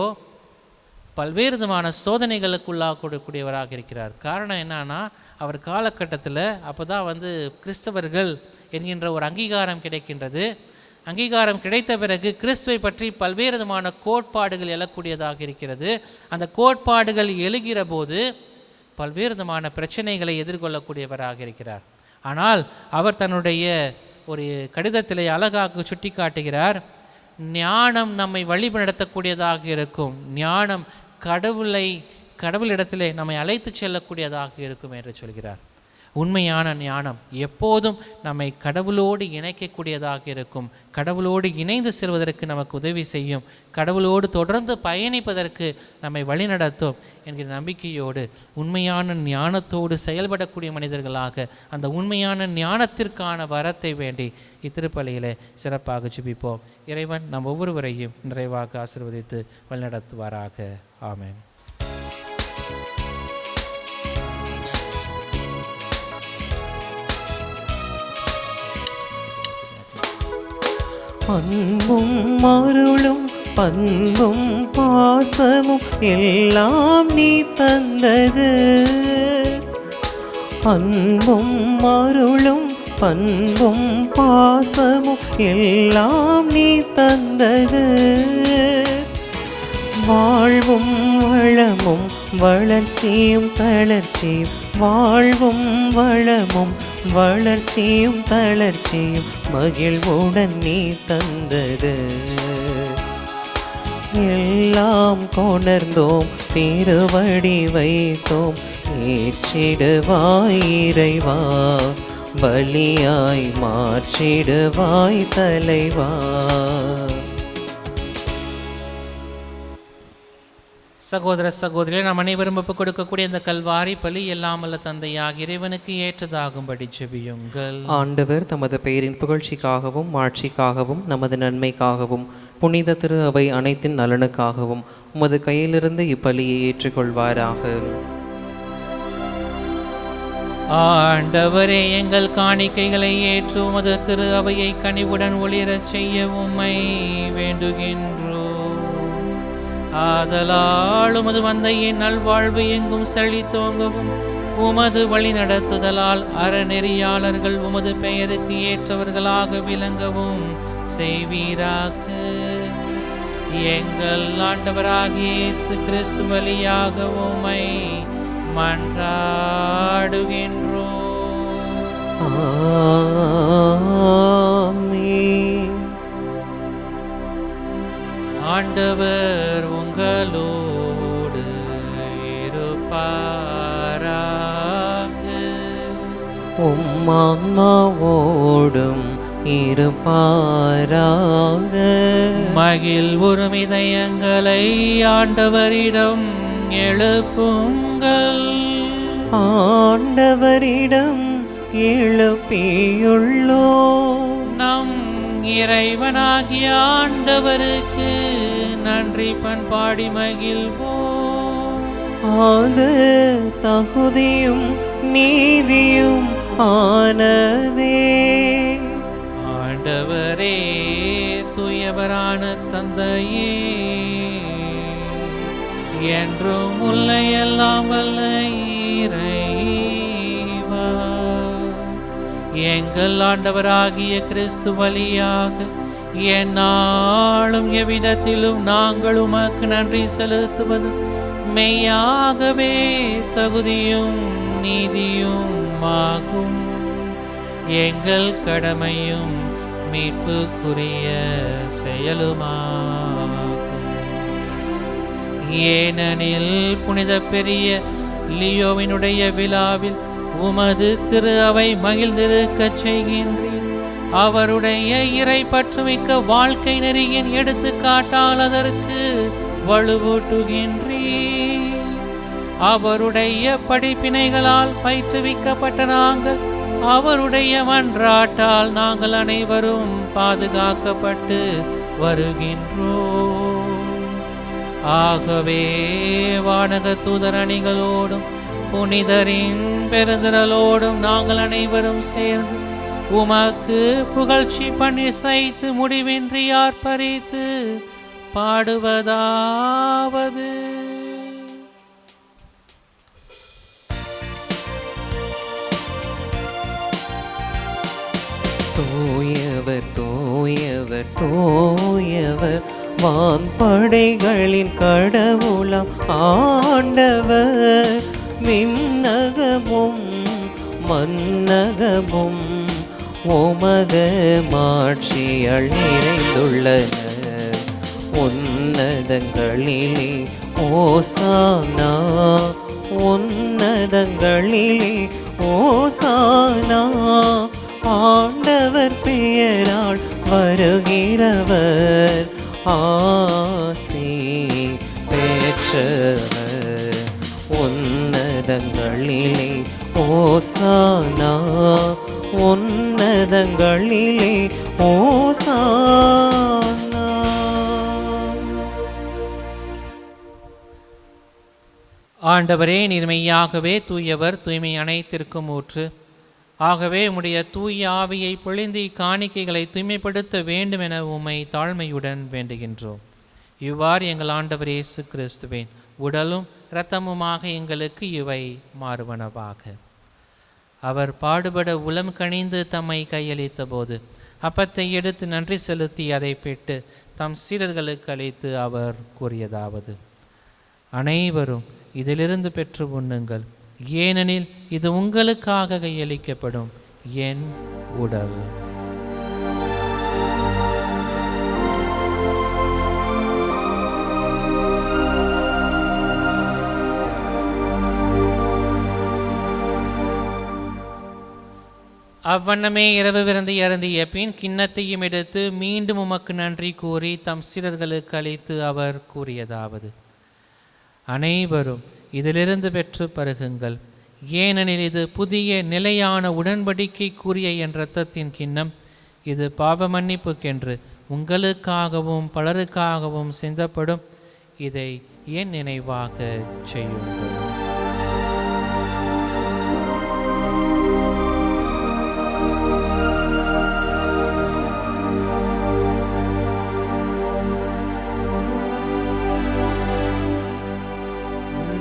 S2: பல்வேறு விதமான சோதனைகளுக்குள்ளாகக்கூடியவராக இருக்கிறார். காரணம் என்னன்னா, அவர் காலகட்டத்தில் அப்போ தான் கிறிஸ்தவர்கள் என்கின்ற ஒரு அங்கீகாரம் கிடைக்கின்றது. அங்கீகாரம் கிடைத்த பிறகு கிறிஸ்துவை பற்றி பல்வேறு விதமான கோட்பாடுகள் எழக்கூடியதாக இருக்கிறது. அந்த கோட்பாடுகள் எழுகிற போது பல்வேறு விதமான பிரச்சனைகளை எதிர்கொள்ளக்கூடியவராக இருக்கிறார். ஆனால் அவர் தன்னுடைய ஒரு கடிதத்திலே அழகாக சுட்டி காட்டுகிறார், ஞானம் நம்மை வழிநடத்தக்கூடியதாக இருக்கும், ஞானம் கடவுளிடத்திலே நம்மை அழைத்து செல்லக்கூடியதாக இருக்கும் என்று சொல்கிறார். உண்மையான ஞானம் எப்போதும் நம்மை கடவுளோடு இணைக்கக்கூடியதாக இருக்கும், கடவுளோடு இணைந்து செல்வதற்கு நமக்கு உதவி செய்யும், கடவுளோடு தொடர்ந்து பயணிப்பதற்கு நம்மை வழிநடத்தும் என்கிற நம்பிக்கையோடு உண்மையான ஞானத்தோடு செயல்படக்கூடிய மனிதர்களாக அந்த உண்மையான ஞானத்திற்கான வரத்தை வேண்டி இத்திருப்பலியிலே சிறப்பாக ஜெபிப்போம். இறைவன் நம் ஒவ்வொருவரையும் நிறைவாக ஆசீர்வதித்து வழிநடத்துவாராக. ஆமென்.
S1: அன்பும் அருளும் பண்பும் பாசமும் எல்லாம் நீ தந்தது. அன்பும் அருளும் பண்பும் பாசமும் எல்லாம் நீ தந்தது. வாழ்வும் வளமும் வளர்ச்சியும் தளர்ச்சியும், வாழ்வும் வளமும் வளர்ச்சியும் தளர்ச்சியும் மகிழ்வுடன் நீ தந்தது. எல்லாம் கொணர்ந்தோம், திருவடி வைத்தோம், ஏற்றிடுவாய் இறைவா, பலியாய் மாற்றிடுவாய் தலைவா.
S2: சகோதர சகோதரிகளை நாம் அனைவரும் ஒப்புக் கொடுக்கக்கூடிய இந்த கல்வாரி பலி எல்லாம் அல்ல தந்தையாக இறைவனுக்கு ஏற்றதாகும்படி ஜெபியுங்கள்.
S1: ஆண்டவர் தமது பெயரின் புகழ்ச்சிக்காகவும் மாட்சிக்காகவும் நமது நன்மைக்காகவும் புனித திரு அவை அனைத்தின் நலனுக்காகவும் உமது கையிலிருந்து இப்பலியை ஏற்றுக்கொள்வாராக.
S2: ஆண்டவரே, எங்கள் காணிக்கைகளை ஏற்று உமது திரு அவையை கனிவுடன் ஒளிரச் செய்ய உம்மை வேண்டுகின்றோம். ஆதலால் உமது மந்தையின் நல்வாழ்வு எங்கும் செழித்தோங்கவும் உமது வழி நடத்துதலால் அறநெறியாளர்கள் உமது பெயருக்கு ஏற்றவர்களாக விளங்கவும் செய்வீராக. எங்கள் ஆண்டவராகிய இயேசு கிறிஸ்து வழியாக உம்மை மன்றாடுகின்றோம்.
S1: ஆமென்.
S2: ஆண்டவர் உங்களோடு இருப்பாராக.
S1: உம்மான்மாவோடும் இருப்பாராக.
S2: மகிழ்வுறும் இதயங்களை ஆண்டவரிடம் எழுப்புங்கள்.
S1: ஆண்டவரிடம் எழுப்பியுள்ளோம்.
S2: நம் இறைவனாகிய ஆண்டவருக்கு நன்றி பண்பாடி மகிழ்வோம்.
S1: அது தகுதியும் நீதியும் ஆனதே.
S2: ஆண்டவரே, தூயவரான தந்தையே, என்றும் உள்ள எல்லாம் வல்ல இறைவா, எங்கள் ஆண்டவராகிய கிறிஸ்து வழியாக எந்நாளும் எவ்விடத்திலும் நாங்கள் உமக்கு நன்றி செலுத்துவது மெய்யாகவே தகுதியும் நீதியும் ஆகும். எங்கள் கடமையும் மீட்புக்குரிய செயலுமாகும். ஏனெனில் புனித பெரிய லியோவினுடைய விழாவில் உமது திரு அவை மகிழ்ந்திருக்கச் செய்கின்றீர். அவருடைய இறை பற்றுமிக்க வாழ்க்கை நெறியின் எடுத்துக்காட்டால் அதற்கு வலுவூட்டுகின்றீர். அவருடைய படிப்பினைகளால் பயிற்றுவிக்கப்பட்ட நாங்கள் அவருடைய மன்றாட்டால் நாங்கள் அனைவரும் பாதுகாக்கப்பட்டு வருகின்றோம். ஆகவே வானக தூதரணிகளோடும் புனிதரின் பெருந்திரளோடும் நாங்கள் அனைவரும் சேர்ந்து உமக்கு புகழ்ச்சி பண்ணி செய்து முடிவின்றி ஆர்ப்பரித்து பாடுவதாவது:
S1: தூயவர் தூயவர் தூயவர் வான்படைகளின் கடவுளாம் ஆண்டவர். விண்ணகமும் மன்னகமும் உமது மாட்சியால் நிறைந்துள்ளன. உன்னதங்களிலே ஓசானா, உன்னதங்களிலே ஓசானா. ஆண்டவர் பெயரால் வருகிறவர் ஆசி பெற்றவர். உன்னதங்களிலே ஓசானா, உன்னதங்களிலே ஓசானா.
S2: ஆண்டவரே, நீர் மெய்யாகவே தூயவர், தூய்மை அனைத்திற்கும் ஊற்று. ஆகவே உம்முடைய தூய ஆவியை பொழிந்து காணிக்கைகளை தூய்மைப்படுத்த வேண்டும் என உம்மை தாழ்மையுடன் வேண்டுகின்றோம். இவ்வாறு எங்கள் ஆண்டவர் இயேசு கிறிஸ்துவின் உடலும் இரத்தமுமாக எங்களுக்கு இவை மாறுவனவாக. அவர் பாடுபட உளம் கனிந்து தம்மை கையளித்த போது அப்பத்தை எடுத்து நன்றி செலுத்தி அதை பெற்று தம் சீடர்களுக்கு அளித்து அவர் கூறியதாவது: அனைவரும் இதிலிருந்து பெற்று உண்ணுங்கள், ஏனெனில் இது உங்களுக்காக கையளிக்கப்படும் என் உடல். அவ்வண்ணமே இரவு விருந்தை அருந்திய பின் கிண்ணத்தையும் எடுத்து மீண்டும் உமக்கு நன்றி கூறி தம் சீடர்களுக்கு அளித்து அவர் கூறியதாவது: அனைவரும் இதிலிருந்து பெற்று பருகுங்கள், ஏனெனில் இது புதிய நிலையான உடன்படிக்கைக்குரிய என் இரத்தத்தின் கிண்ணம். இது பாவ மன்னிப்புக்கென்று உங்களுக்காகவும் பலருக்காகவும் சிந்தப்படும். இதை என் நினைவாக செய்யுங்கள்.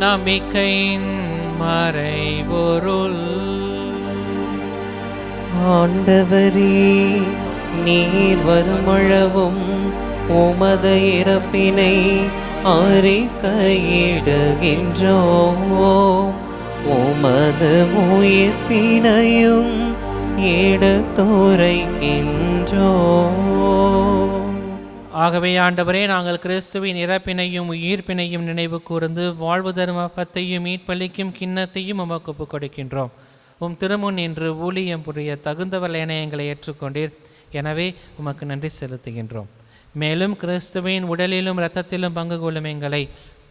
S2: நம்பிக்கையின் மறைபொருள்.
S1: ஆண்டவரே, நீர் வருமளவும் உமது இறப்பினை அறிக்கையிடுகின்றோம், உமது உயிர்ப்பினையும் எடுத்துரைக்கின்றோம்.
S2: ஆகவே ஆண்டவரே, நாங்கள் கிறிஸ்துவின் இறப்பினையும் உயிர்ப்பினையும் நினைவு கூர்ந்து வாழ்வு தர்மத்தையும் மீட்பளிக்கும் கிண்ணத்தையும் உமக்கு ஒப்புக் கொடுக்கின்றோம். உம் திருமுன் நின்று ஊழியம் புரிய தகுந்தவர்கள் என எங்களை ஏற்றுக்கொண்டீர். எனவே உமக்கு நன்றி செலுத்துகின்றோம். மேலும் கிறிஸ்துவின் உடலிலும் இரத்தத்திலும் பங்கு கொள்ளும் எங்களை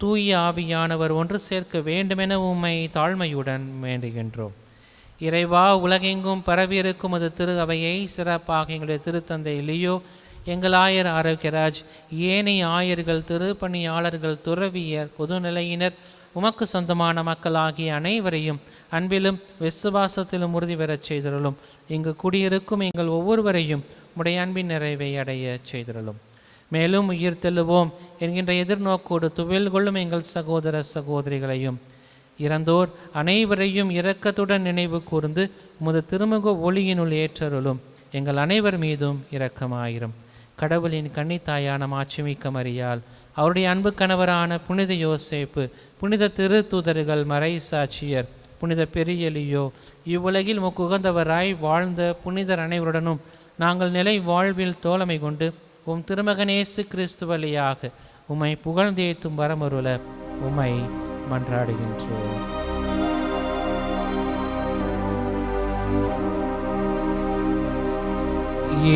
S2: தூய ஆவியானவர் ஒன்று சேர்க்க வேண்டுமென உம்மை தாழ்மையுடன் வேண்டுகின்றோம். இறைவா, உலகெங்கும் பரவியிருக்கும் அது திரு அவையை சிறப்பாக எங்களுடைய திருத்தந்தை லியோ, எங்கள் ஆயர் ஆரோக்கியராஜ், ஏனைய ஆயர்கள், திருப்பணியாளர்கள், துறவியர், பொதுநிலையினர், உமக்கு சொந்தமான மக்களாகிய அனைவரையும் அன்பிலும் விசுவாசத்திலும் உறுதி பெறச் செய்திருளும். இங்கு குடியிருக்கும் எங்கள் ஒவ்வொருவரையும் உடைய அன்பின் நிறைவை அடைய செய்திருளும். மேலும் உயிர் தெழுவோம் என்கின்ற எதிர்நோக்கோடு துவில் கொள்ளும் எங்கள் சகோதர சகோதரிகளையும் இறந்தோர் அனைவரையும் இரக்கத்துடன் நினைவு கூர்ந்து உமது திருமுக ஒளியினுள் ஏற்றருளும். எங்கள் அனைவர் மீதும் இரக்கமாயிரும். கடவுளின் கன்னித்தாயான மாட்சிமிக்க மரியாள், அவருடைய அன்பு கணவரான புனித யோசேப்பு, புனித திருத்தூதர்கள், மறை சாட்சியர், புனித பெரியலியோ, இவ்வுலகில் உகந்தவராய் வாழ்ந்த புனிதர் அனைவருடனும் நாங்கள் நிலை வாழ்வில் தோழமை கொண்டு உம் திருமகனேசு கிறிஸ்து வழியாக உம்மை புகழ்ந்தேத்தும் வரமருள உம்மை மன்றாடுகின்றோம்.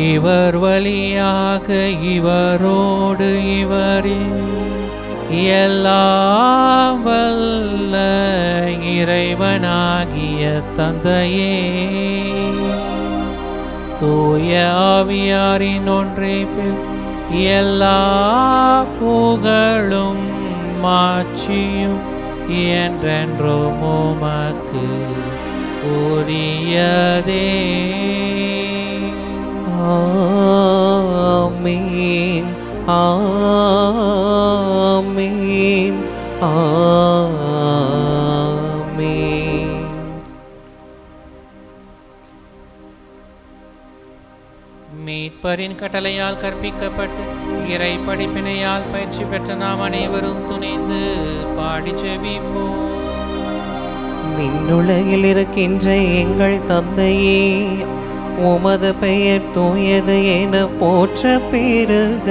S2: இவர் வழியாக இவரோடு இவரில் எல்லாம் வல்ல இறைவனாகிய தந்தையே, தூய ஆவியாரின் ஒன்றைப்பில் எல்லா புகழும் மாட்சியும் என்றென்றும் உமக்கு உரியதே.
S1: ஆமீன், ஆமீன், ஆமீன்.
S2: மீட்பரின் கட்டளையால் கற்பிக்கப்பட்டு இறை படிப்பினையால் பயிற்சி பெற்ற நாம் அனைவரும் துணைந்து பாடி ஜெபிப்போம்.
S1: விண்ணுலகில் இருக்கின்ற எங்கள் தந்தையே, உமது பெயர் தூயது என போற்ற பெருக,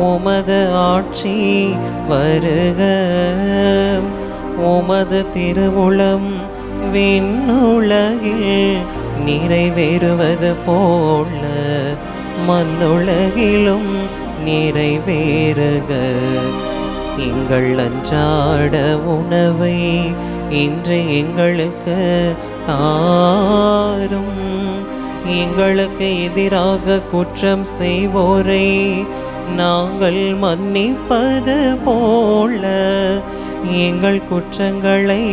S1: உமது ஆட்சி வருக, உமது திருவுளம் விண்ணுலகில் நிறைவேறுவது போல மண்ணுலகிலும் நிறைவேறுக. எங்கள் அன்றாட உணவை இன்று எங்களுக்கு தாரும். எங்களுக்கு எதிராக குற்றம் செய்வோரை நாங்கள் மன்னிப்பது போல எங்கள் குற்றங்களை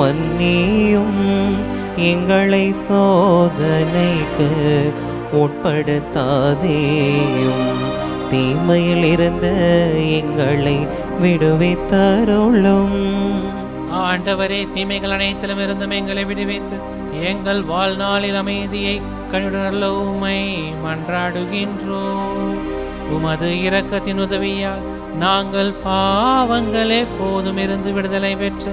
S1: மன்னியும். எங்களை சோதனைக்கு உட்படுத்தாதேயும், தீமையில் இருந்து எங்களை விடுவித்தருளும்.
S2: ஆண்டவரே, தீமைகள் அனைத்திலும் இருந்தும் எங்களை விடுவித்து எங்கள் வாழ்நாளில் அமைதியை கனிவுடன் உம்மை மன்றாடுகின்றோம். உமது இரக்கத்தின் உதவியால் நாங்கள் பாவங்களே போதும் இருந்து விடுதலை பெற்று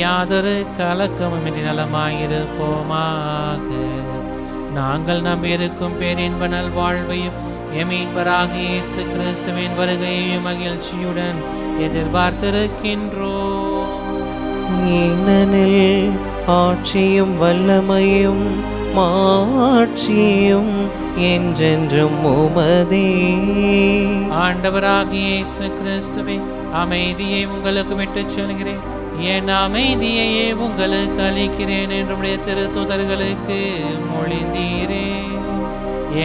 S2: யாதொரு கலக்கமுமின்றி நலமாயிருப்போமாக. நாங்கள் நம்பியிருக்கும் பேரின்ப நல்வாழ்வையும் எமீட்பராக இயேசு கிறிஸ்துவின் வருகையையும் மகிழ்ச்சியுடன் எதிர்பார்த்திருக்கின்றோம்.
S1: ஏனெனில் ஆட்சியும் வல்லமையும் மாட்சியும் என்றென்றும் உமதே.
S2: ஆண்டவராகிய இயேசு கிறிஸ்துவே, அமைதியை உங்களுக்கு விட்டுச் செல்கிறேன், என் அமைதியையே உங்களுக்கு அளிக்கிறேன் என்று திருத்தூதர்களுக்கு மொழிந்தீரே.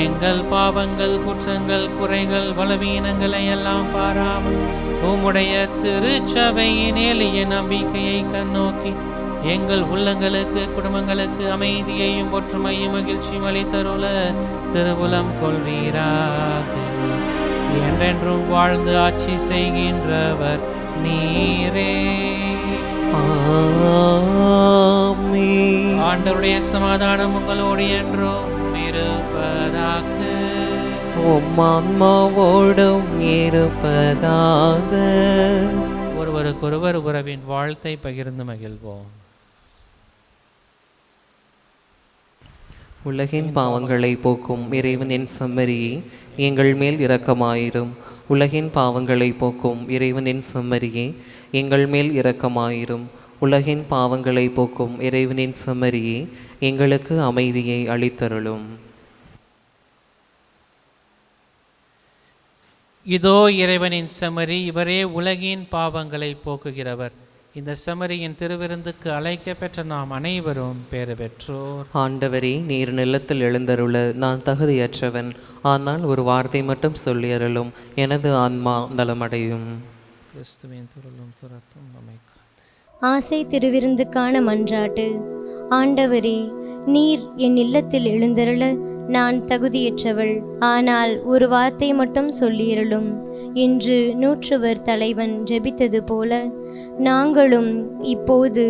S2: எங்கள் பாவங்கள், குற்றங்கள், குறைகள், பலவீனங்களை எல்லாம் பாராமல் உம்முடைய திருச்சபையின் எளிய நம்பிக்கையை கண்ணோக்கி எங்கள் உள்ளங்களுக்கு, குடும்பங்களுக்கு அமைதியையும் ஒற்றுமையும் மகிழ்ச்சியும் அளித்தருள திருவுளம் கொள்வீராக. என்றென்றும் வாழ்ந்து ஆட்சி செய்கின்றவர் நீரே.
S1: ஆமென்.
S2: ஆண்டவருடைய சமாதானம் உங்களோடு என்றும் இருப்பதாக.
S1: உம் ஆன்மாவோடும் இருப்பதாக.
S2: ஒருவருக்கொருவர் உறவின் வாழ்த்தை பகிர்ந்து மகிழ்வோம்.
S1: உலகின் பாவங்களை போக்கும் இறைவனின் செம்மறியே, எங்கள் மேல் இரக்கமாயிரும். உலகின் பாவங்களை போக்கும் இறைவனின் செம்மறியே, எங்கள் மேல் இரக்கமாயிரும். உலகின் பாவங்களை போக்கும் இறைவனின் செம்மறியே, எங்களுக்கு அமைதியை அளித்தருளும்.
S2: இதோ இறைவனின் செம்மறி, இவரே உலகின் பாவங்களை போக்குகிறவர். இந்த செம்மறியின் திருவிருந்துக்கு அழைக்க பெற்ற நாம் அனைவரும் பேறு பெற்றோர்.
S1: ஆண்டவரே, நீர் நிலத்தில் எழுந்தருள நான் தகுதியற்றவன். ஆனால் ஒரு வார்த்தை மட்டும் சொல்லியருளும், எனது ஆன்மா நலமடையும்.
S2: கிறிஸ்துவின் திருளும் துரத்தும் அமைக்க.
S3: ஆசை திருவிருந்துக்கான மன்றாட்டு. ஆண்டவரே, நீர் என் இல்லத்தில் எழுந்தருள நான் தகுதியற்றவள். ஆனால் ஒரு வார்த்தை மட்டும் சொல்லியருளும் என்று நூற்றுவர் தலைவன் ஜெபித்தது போல நாங்களும் இப்போது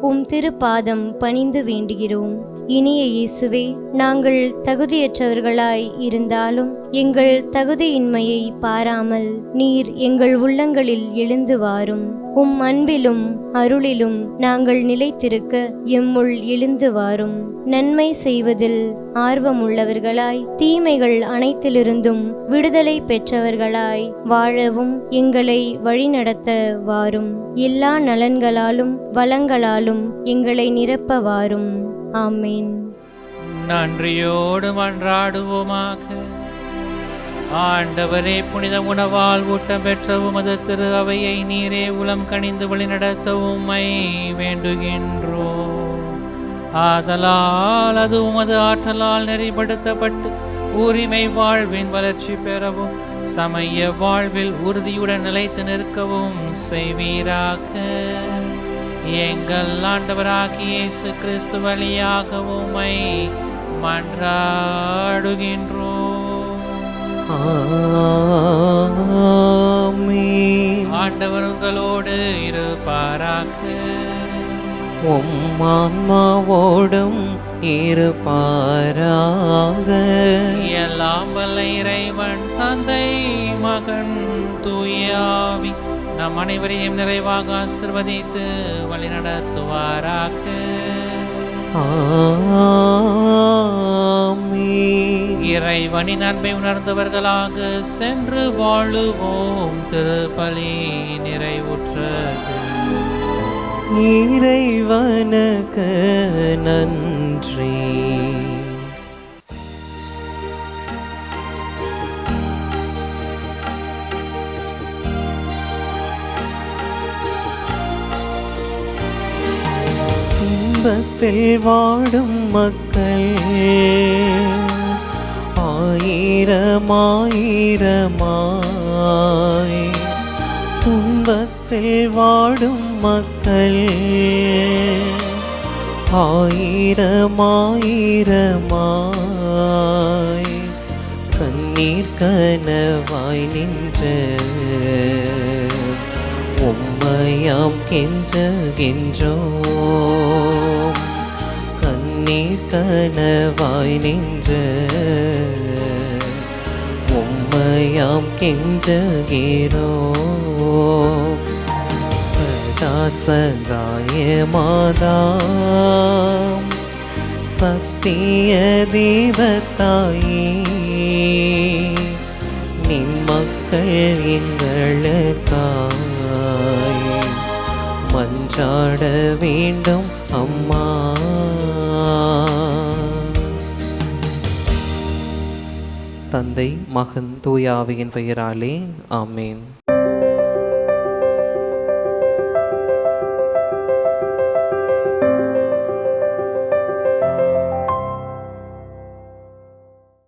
S3: உம் திருப்பாதம் பணிந்து வேண்டுகிறோம். இனிய இயேசுவே, நாங்கள் தகுதியற்றவர்களாய் இருந்தாலும் எங்கள் தகுதியின்மையை பாராமல் நீர் எங்கள் உள்ளங்களில் எழுந்து வாரும். உம் அன்பிலும் அருளிலும் நாங்கள் நிலைத்திருக்க எம்முள் எழுந்து வாரும். நன்மை செய்வதில் ஆர்வமுள்ளவர்களாய் தீமைகள் அனைத்திலிருந்தும் விடுதலை பெற்றவர்களாய் வாழவும் எங்களை வழிநடத்த வாரும். எல்லா நலன்களாலும் வளங்களாலும் எங்களை நிரப்ப வாரும். ஆமென்.
S2: நன்றியோடு மன்றாடுவோமாக. ஆண்டவரே, புனித உணவால் ஊட்டம் பெற்ற உமது திரு அவையை நீரே உளம் கனிந்து வழிநடத்த உம்மை வேண்டுகின்றோம். ஆதலால் அது உமது ஆற்றலால் நெறிப்படுத்தப்பட்டு உரிமை வாழ்வின் வளர்ச்சி பெறவும் சமய வாழ்வில் உறுதியுடன் நிலைத்து நிற்கவும் செய்வீராக. எங்கள் ஆண்டவராகிய இயேசு கிறிஸ்து வழியாக உம்மை மன்றாடுகின்றோம்.
S1: ஆமென்.
S2: ஆண்டவர் உங்களோடு இருப்பாராக.
S1: உம் ஆன்மாவோடும் இருப்பாராக.
S2: எல்லாம் வல்ல இறைவன் தந்தை, மகன், தூய ஆவி நம் அனைவரையும் நிறைவாக ஆசீர்வதித்து வழிநடத்துவாராக.
S1: ஆமென்.
S2: இறைவனின் அன்பை உணர்ந்தவர்களாக சென்று வாழுவோம். திருப்பலி நிறைவுற்றது.
S1: இறைவனுக்கு நன்றி. துன்பத்தில் வாடும் மக்கள் ஆயிரமாயிரமாய், துன்பத்தில் வாடும் மக்கள் ஆயிரமாயிரமாய், கண்ணீர் கனவாய் நின்ற உம்மையாம் கெஞ்சுகின்றோம். கண்ணீர் கனவாய் நின்ற உம்மையாம் கெஞ்சுகிறோம். சதாசகாயமாதாம் சத்திய தேவதாயே, நின் மக்கள் எங்களுக்காய் மன்றாட வேண்டும் அம்மா. தந்தை, மகன், தூய ஆவியின் பெயராலே ஆமென்.